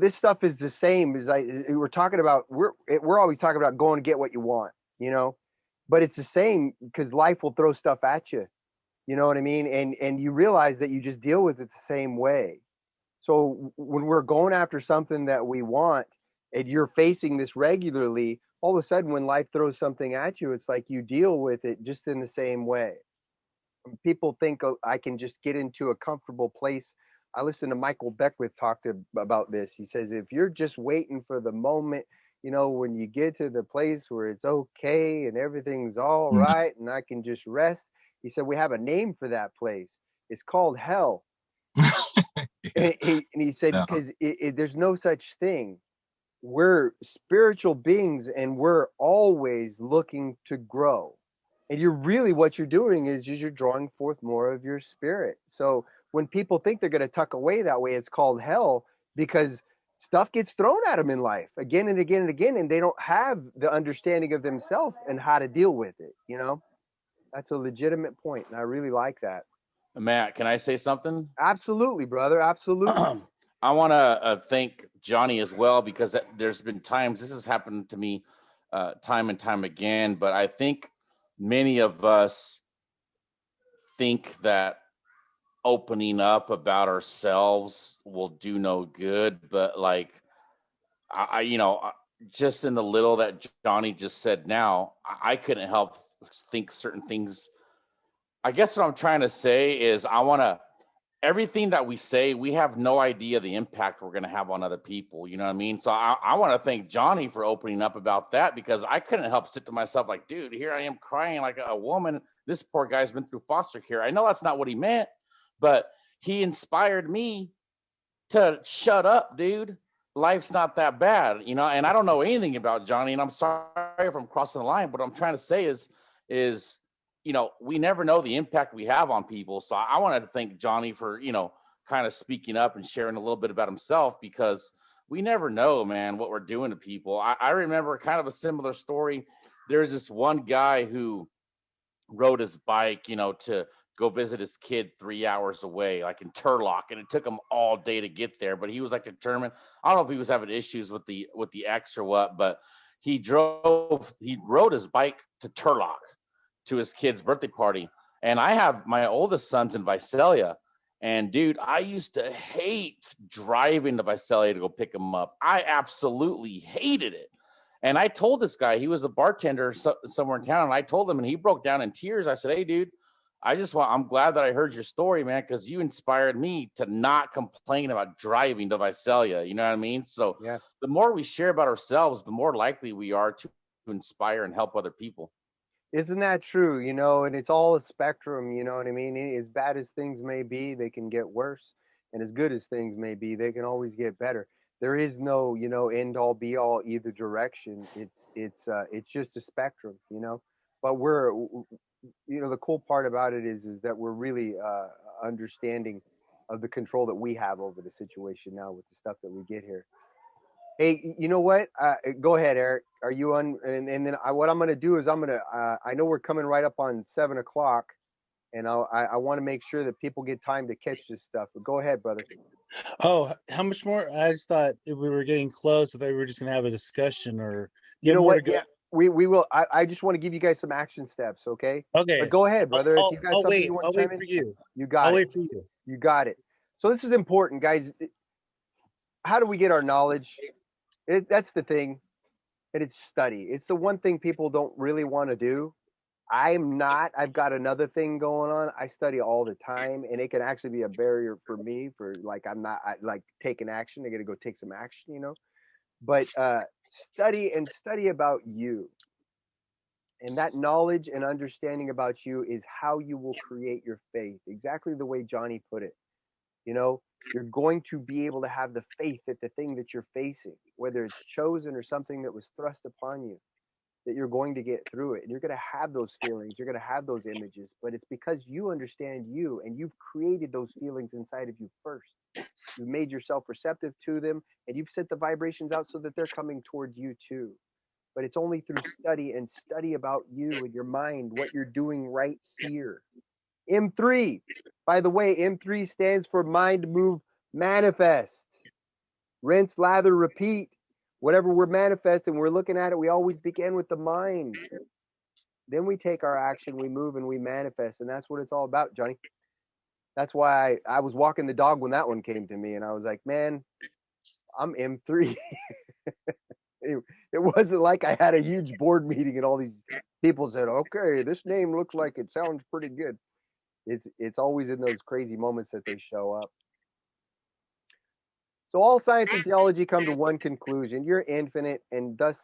this stuff is the same as we're talking about. We're always talking about going to get what you want, but it's the same because life will throw stuff at you. You know what I mean? And you realize that you just deal with it the same way. So when we're going after something that we want and you're facing this regularly, all of a sudden when life throws something at you, it's like you deal with it just in the same way. People think, oh, I can just get into a comfortable place. I listened to Michael Beckwith talk about this. He says, if you're just waiting for the moment, when you get to the place where it's okay and everything's all right and I can just rest, he said, we have a name for that place. It's called hell. Yeah. And he said, because there's no such thing. We're spiritual beings and we're always looking to grow. And what you're doing is you're drawing forth more of your spirit. So when people think they're going to tuck away that way, it's called hell because stuff gets thrown at them in life again and again and again, and they don't have the understanding of themselves and how to deal with it. That's a legitimate point, and I really like that. Matt, can I say something? Absolutely, brother. Absolutely. I want to thank Johnny as well, because there's been times this has happened to me time and time again, but I think many of us think that opening up about ourselves will do no good, but like just in the little that Johnny just said now, I couldn't help think certain things. I guess what I'm trying to say is everything that we say, we have no idea the impact we're going to have on other people. You know what I mean? So I want to thank Johnny for opening up about that, because I couldn't help sit to myself like, dude, here I am crying like a woman. This poor guy's been through foster care. I know that's not what he meant, but he inspired me to shut up, dude. Life's not that bad, and I don't know anything about Johnny, and I'm sorry if I'm crossing the line, but what I'm trying to say is, we never know the impact we have on people. So I wanted to thank Johnny for, kind of speaking up and sharing a little bit about himself, because we never know, man, what we're doing to people. I remember kind of a similar story. There's this one guy who rode his bike, to go visit his kid 3 hours away, like in Turlock, and it took him all day to get there. But he was like determined. I don't know if he was having issues with the X or what, but he rode his bike to Turlock to his kid's birthday party. And I have my oldest son's in Visalia. And dude, I used to hate driving to Visalia to go pick him up. I absolutely hated it. And I told this guy, he was a bartender somewhere in town, and I told him, and he broke down in tears. I said, hey, dude, I'm glad that I heard your story, man, because you inspired me to not complain about driving to Visalia. You know what I mean? So yeah. The more we share about ourselves, the more likely we are to inspire and help other people. Isn't that true? And it's all a spectrum, you know what I mean? As bad as things may be, they can get worse. And as good as things may be, they can always get better. There is no, end all be all either direction. It's just a spectrum, But we're, the cool part about it is that we're really understanding of the control that we have over the situation now with the stuff that we get here. Hey, you know what? Go ahead, Eric. Are you on? And then what I'm going to do is I know we're coming right up on 7:00, and I want to make sure that people get time to catch this stuff. But go ahead, brother. Oh, how much more? I just thought if we were getting close, if we were just going to have a discussion, or you know what? Yeah, we will. I just want to give you guys some action steps, okay? Okay. But go ahead, brother. If you got something you want to wait for you. You got it. I'll wait for you. You got it. So this is important, guys. How do we get our knowledge? That's the thing, and it's study. It's the one thing people don't really want to do. I'm not. I've got another thing going on. I study all the time, and it can actually be a barrier for me. For like, I'm not like taking action. I got to go take some action, you know. But study about you, and that knowledge and understanding about you is how you will create your faith. Exactly the way Johnny put it. You know, you're going to be able to have the faith that the thing that you're facing, whether it's chosen or something that was thrust upon you, that you're going to get through it. And you're going to have those feelings, you're going to have those images, but it's because you understand you and you've created those feelings inside of you first. You've made yourself receptive to them and you've sent the vibrations out so that they're coming towards you too. But it's only through study and study about you and your mind, what you're doing right here. M3, by the way, M3 stands for mind, move, manifest. Rinse, lather, repeat. Whatever we're manifesting, we're looking at it, we always begin with the mind. Then we take our action, we move, and we manifest. And that's what it's all about, Johnny. That's why I was walking the dog when that one came to me. And I was like, man, I'm M3. It wasn't like I had a huge board meeting and all these people said, okay, this name looks like it sounds pretty good. It's always in those crazy moments that they show up. So all science and theology come to one conclusion. You're infinite and thus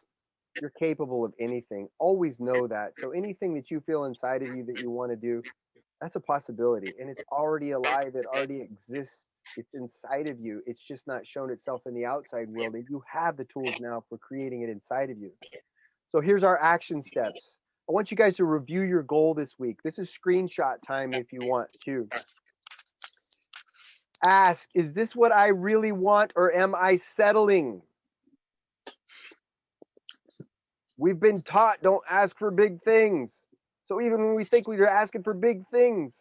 you're capable of anything. Always know that. So anything that you feel inside of you that you want to do, that's a possibility. And it's already alive. It already exists. It's inside of you. It's just not shown itself in the outside world. And you have the tools now for creating it inside of you. So here's our action steps. I want you guys to review your goal this week. This is screenshot time if you want to. Ask, is this what I really want or am I settling? We've been taught don't ask for big things. So even when we think we are asking for big things,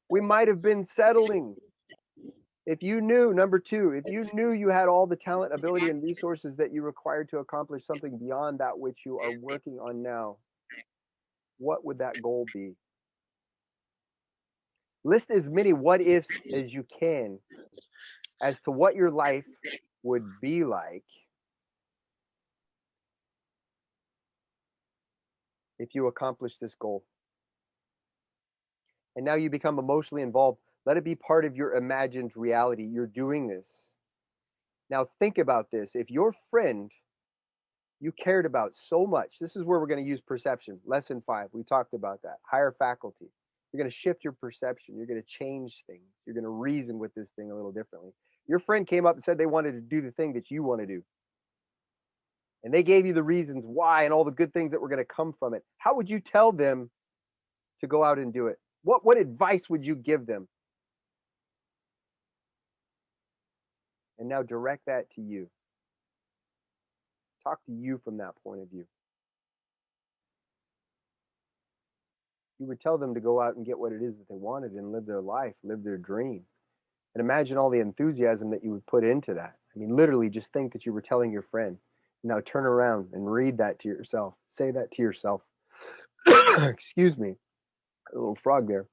we might have been settling. If you knew, number two, if you knew you had all the talent, ability, and resources that you required to accomplish something beyond that which you are working on now, what would that goal be? List as many what ifs as you can as to what your life would be like if you accomplish this goal. And now you become emotionally involved. Let it be part of your imagined reality. You're doing this. Now think about this. If your friend you cared about so much, this is where we're going to use perception. Lesson 5, we talked about that. Higher faculty. You're going to shift your perception. You're going to change things. You're going to reason with this thing a little differently. Your friend came up and said they wanted to do the thing that you want to do. And they gave you the reasons why and all the good things that were going to come from it. How would you tell them to go out and do it? What advice would you give them? And now direct that to you. Talk to you from that point of view. You would tell them to go out and get what it is that they wanted and live their life, live their dream. And imagine all the enthusiasm that you would put into that. I mean, literally just think that you were telling your friend. Now turn around and read that to yourself. Say that to yourself. Excuse me. A little frog there.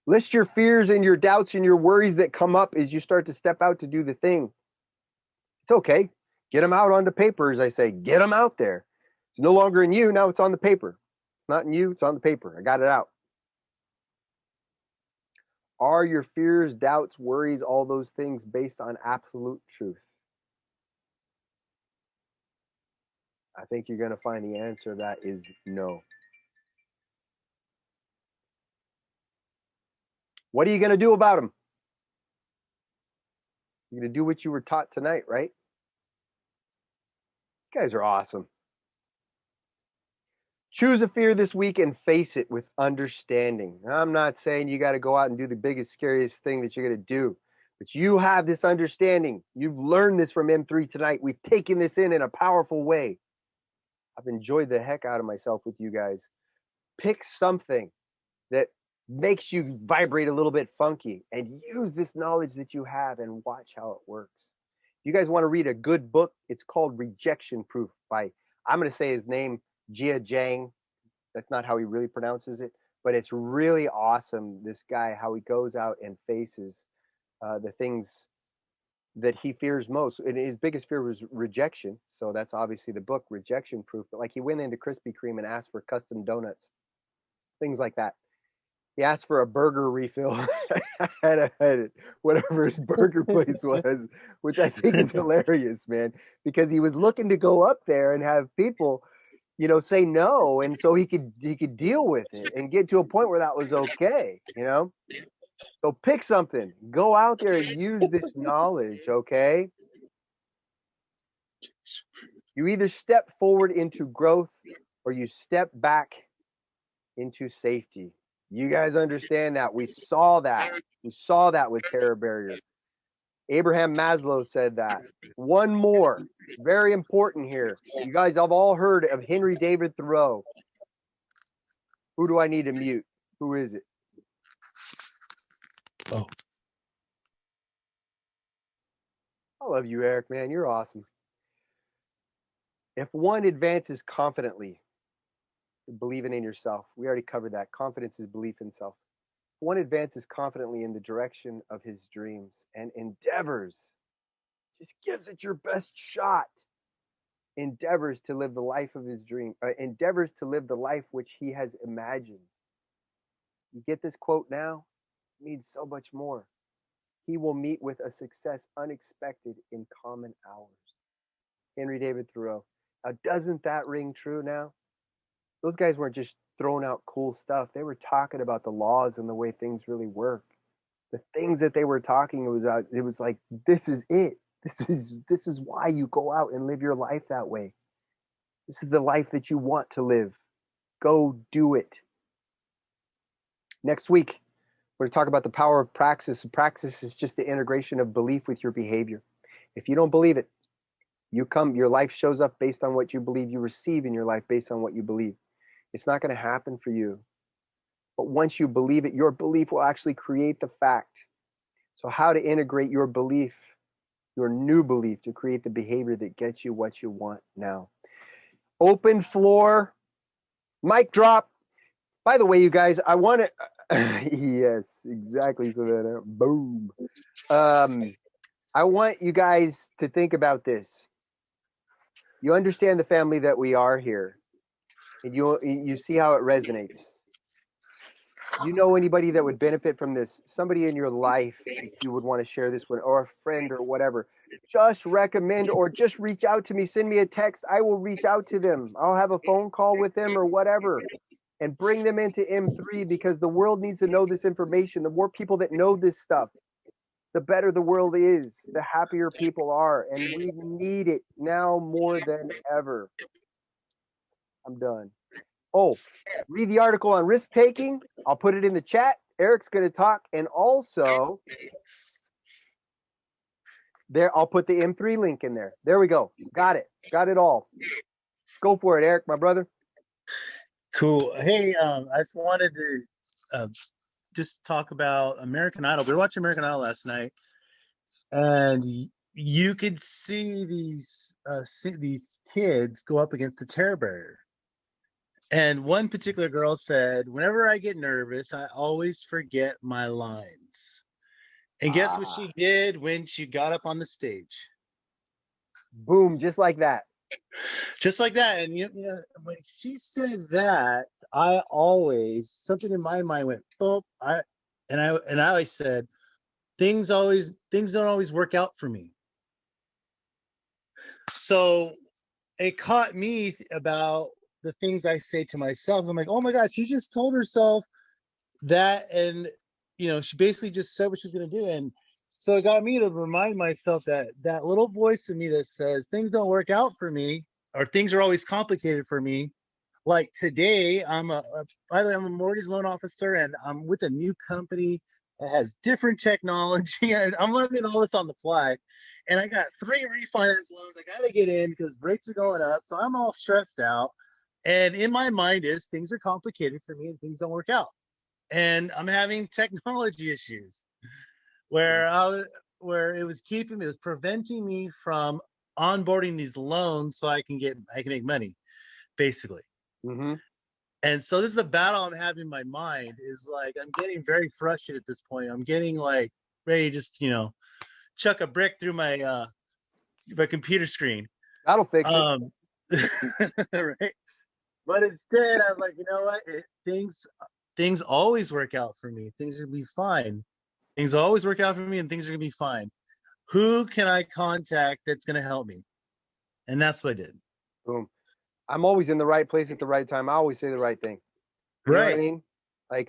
List your fears and your doubts and your worries that come up as you start to step out to do the thing. It's okay. Get them out onto paper, as I say. Get them out there. It's no longer in you. Now it's on the paper. It's not in you. It's on the paper. I got it out. Are your fears, doubts, worries, all those things based on absolute truth? I think you're going to find the answer to that is no. What are you going to do about them? You're going to do what you were taught tonight, right? You guys are awesome. Choose a fear this week and face it with understanding. I'm not saying you got to go out and do the biggest, scariest thing that you're going to do, but you have this understanding. You've learned this from M3 tonight. We've taken this in a powerful way. I've enjoyed the heck out of myself with you guys. Pick something that makes you vibrate a little bit funky and use this knowledge that you have and watch how it works. If you guys want to read a good book, it's called Rejection Proof by, I'm going to say his name, Jia Zhang. That's not how he really pronounces it, but it's really awesome, this guy, how he goes out and faces the things that he fears most. And his biggest fear was rejection. So that's obviously the book, Rejection Proof. But like he went into Krispy Kreme and asked for custom donuts. things like that. He asked for a burger refill at whatever his burger place was, which I think is hilarious, man, because he was looking to go up there and have people, say no, and so he could deal with it and get to a point where that was okay. So pick something, go out there and use this knowledge, okay? You either step forward into growth or you step back into safety. You guys understand that? We saw that. We saw that with Terror Barrier. Abraham Maslow said that. One more, very important here. You guys have all heard of Henry David Thoreau. Who do I need to mute? Who is it? Oh. I love you, Eric, man. You're awesome. If one advances confidently, believing in yourself, we already covered that. Confidence is belief in self. One advances confidently in the direction of his dreams and endeavors, just gives it your best shot, endeavors to live the life of his dream, endeavors to live the life which he has imagined. You get this quote now? It means so much more. He will meet with a success unexpected in common hours. Henry David Thoreau. Now, doesn't that ring true now? Those guys weren't just throwing out cool stuff. They were talking about the laws and the way things really work. The things that they were talking about, it was like, this is it. This is why you go out and live your life that way. This is the life that you want to live. Go do it. Next week, we're going to talk about the power of praxis. Praxis is just the integration of belief with your behavior. If you don't believe it, your life shows up based on what you believe. You receive in your life based on what you believe. It's not going to happen for you. But once you believe it, your belief will actually create the fact. So how to integrate your belief, your new belief, to create the behavior that gets you what you want now. Open floor, mic drop. By the way, you guys, I want to, yes, exactly, Savannah. Boom. I want you guys to think about this. You understand the family that we are here, and you see how it resonates. You know anybody that would benefit from this? Somebody in your life that you would want to share this with, or a friend or whatever. Just recommend or just reach out to me. Send me a text. I will reach out to them. I'll have a phone call with them or whatever and bring them into M3, because the world needs to know this information. The more people that know this stuff, the better the world is, the happier people are. And we need it now more than ever. I'm done. Oh, read the article on risk taking. I'll put it in the chat. Eric's going to talk. And also, there, I'll put the M3 link in there. There we go. Got it. Got it all. Go for it, Eric, my brother. Cool. Hey, I just wanted to just talk about American Idol. We were watching American Idol last night, and you could see these kids go up against the Terror Barrier. And one particular girl said, "Whenever I get nervous, I always forget my lines." And guess what she did when she got up on the stage? Boom, just like that. Just like that. And you know, when she said that, I always, something in my mind went, oh, I always said, things don't always work out for me. So it caught me about the things I say to myself. I'm like, oh my God, she just told herself that, and you know, she basically just said what she's gonna do. And so it got me to remind myself that that little voice in me that says things don't work out for me, or things are always complicated for me. Like today, by the way, I'm a mortgage loan officer, and I'm with a new company that has different technology, and I'm learning all this on the fly. And I got 3 refinance loans I got to get in because rates are going up, so I'm all stressed out. And in my mind is things are complicated for me and things don't work out. And I'm having technology issues where it was preventing me from onboarding these loans so I can make money, basically. Mm-hmm. And so this is the battle I'm having in my mind, is like, I'm getting very frustrated at this point. I'm getting like ready to just, you know, chuck a brick through my computer screen. That'll fix it. Right. But instead, I was like, you know what? Things always work out for me. Things are gonna be fine. Things always work out for me, and things are gonna be fine. Who can I contact that's gonna help me? And that's what I did. Boom. I'm always in the right place at the right time. I always say the right thing. You know what I Right. mean? Like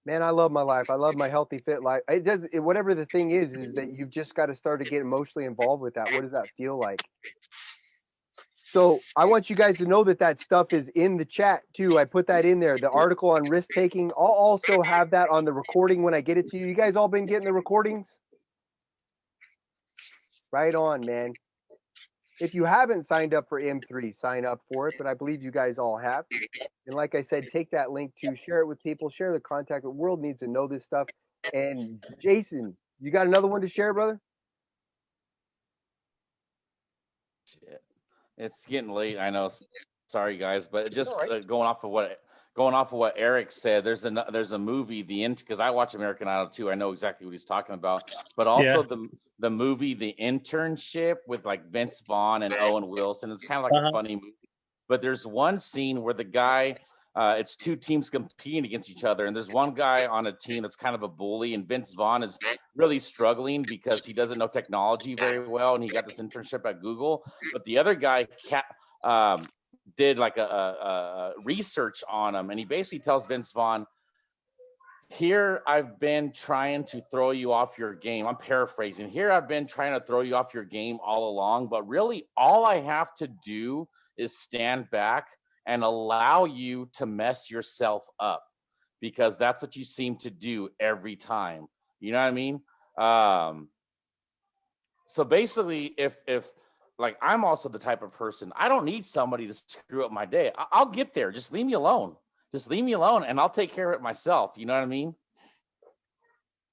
man, I love my life. I love my healthy, fit life. It does whatever the thing is that you've just got to start to get emotionally involved with that. What does that feel like? So I want you guys to know that stuff is in the chat too. I put that in there. The article on risk taking. I'll also have that on the recording when I get it to you. You guys all been getting the recordings? Right on, man. If you haven't signed up for M3, sign up for it. But I believe you guys all have. And like I said, take that link to share it with people, share the contact. The world needs to know this stuff. And Jason, you got another one to share, brother? Shit. It's getting late. I know. Sorry, guys, but just All right. going off of what Eric said. There's a movie, because I watch American Idol too. I know exactly what he's talking about. But also the movie, The Internship, with like Vince Vaughn and Owen Wilson. It's kind of like a funny movie. But there's one scene where the guy, it's two teams competing against each other, and there's one guy on a team that's kind of a bully, and Vince Vaughn is really struggling because he doesn't know technology very well, and he got this internship at Google. But the other guy did like a research on him, and he basically tells Vince Vaughn, "Here I've been trying to throw you off your game." I'm paraphrasing. "Here I've been trying to throw you off your game all along, but really all I have to do is stand back and allow you to mess yourself up, because that's what you seem to do every time." You know what I mean? So basically, if like, I'm also the type of person, I don't need somebody to screw up my day. I'll get there. Just leave me alone. Just leave me alone, and I'll take care of it myself. You know what I mean?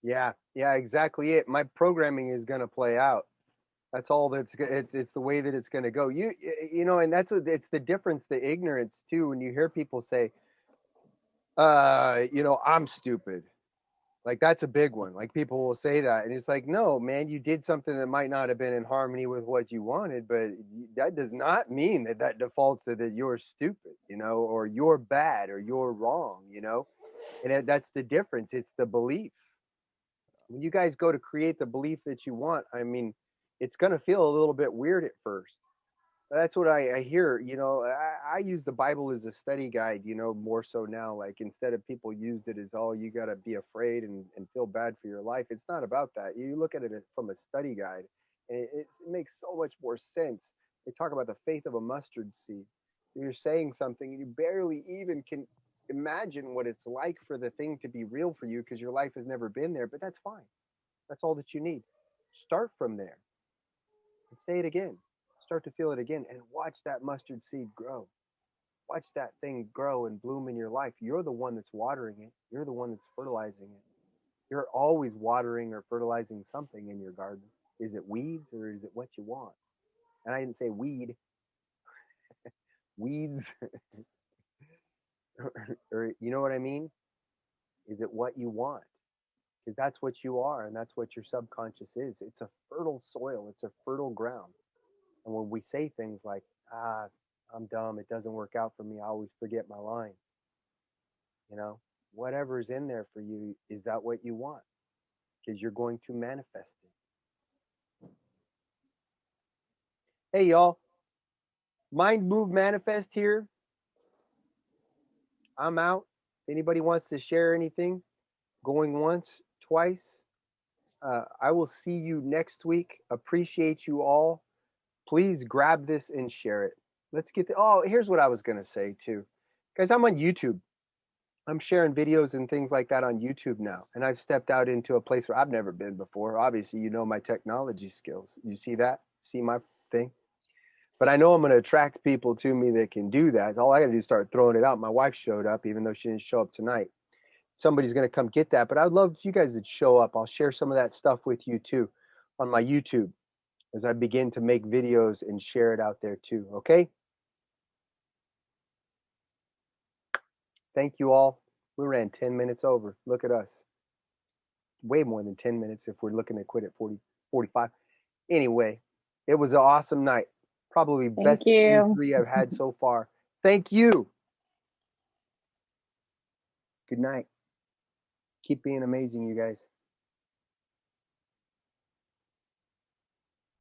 Yeah, exactly it. My programming is going to play out. That's all. It's the way that it's going to go. You know, and it's the difference, the ignorance too. When you hear people say, you know, I'm stupid. Like, that's a big one. Like, people will say that, and it's like, no, man, you did something that might not have been in harmony with what you wanted, but that does not mean that defaults to that you're stupid, you know, or you're bad or you're wrong, you know. And that's the difference. It's the belief. When you guys go to create the belief that you want, I mean, it's going to feel a little bit weird at first. That's what I hear. You know, I use the Bible as a study guide, you know, more so now. Like, instead of people used it as, oh, you got to be afraid and feel bad for your life. It's not about that. You look at it from a study guide, and it makes so much more sense. They talk about the faith of a mustard seed. You're saying something, you barely even can imagine what it's like for the thing to be real for you because your life has never been there, but that's fine. That's all that you need. Start from there and say it again. Start to feel it again and watch that mustard seed grow. Watch that thing grow and bloom in your life. You're the one that's watering it. You're the one that's fertilizing it. You're always watering or fertilizing something in your garden. Is it weeds or is it what you want? And I didn't say weed. Weeds. Or you know what I mean? Is it what you want? Because that's what you are, and that's what your subconscious is. It's a fertile soil. It's a fertile ground. And when we say things like, I'm dumb, it doesn't work out for me, I always forget my line, you know, whatever's in there for you, is that what you want? Because you're going to manifest it. Hey, y'all. Mind, move, manifest here. I'm out. If anybody wants to share anything, going once, twice, I will see you next week. Appreciate you all. Please grab this and share it. Let's get here's what I was going to say too. Guys, I'm on YouTube. I'm sharing videos and things like that on YouTube now. And I've stepped out into a place where I've never been before. Obviously, you know my technology skills. You see that? See my thing? But I know I'm going to attract people to me that can do that. All I got to do is start throwing it out. My wife showed up, even though she didn't show up tonight. Somebody's going to come get that. But I'd love you guys to show up. I'll share some of that stuff with you too on my YouTube as I begin to make videos and share it out there too. Okay? Thank you all. We ran 10 minutes over. Look at us. Way more than 10 minutes if we're looking to quit at 40, 45. Anyway, it was an awesome night. Probably Thank best you. E3 I've had so far. Thank you. Good night. Keep being amazing, you guys.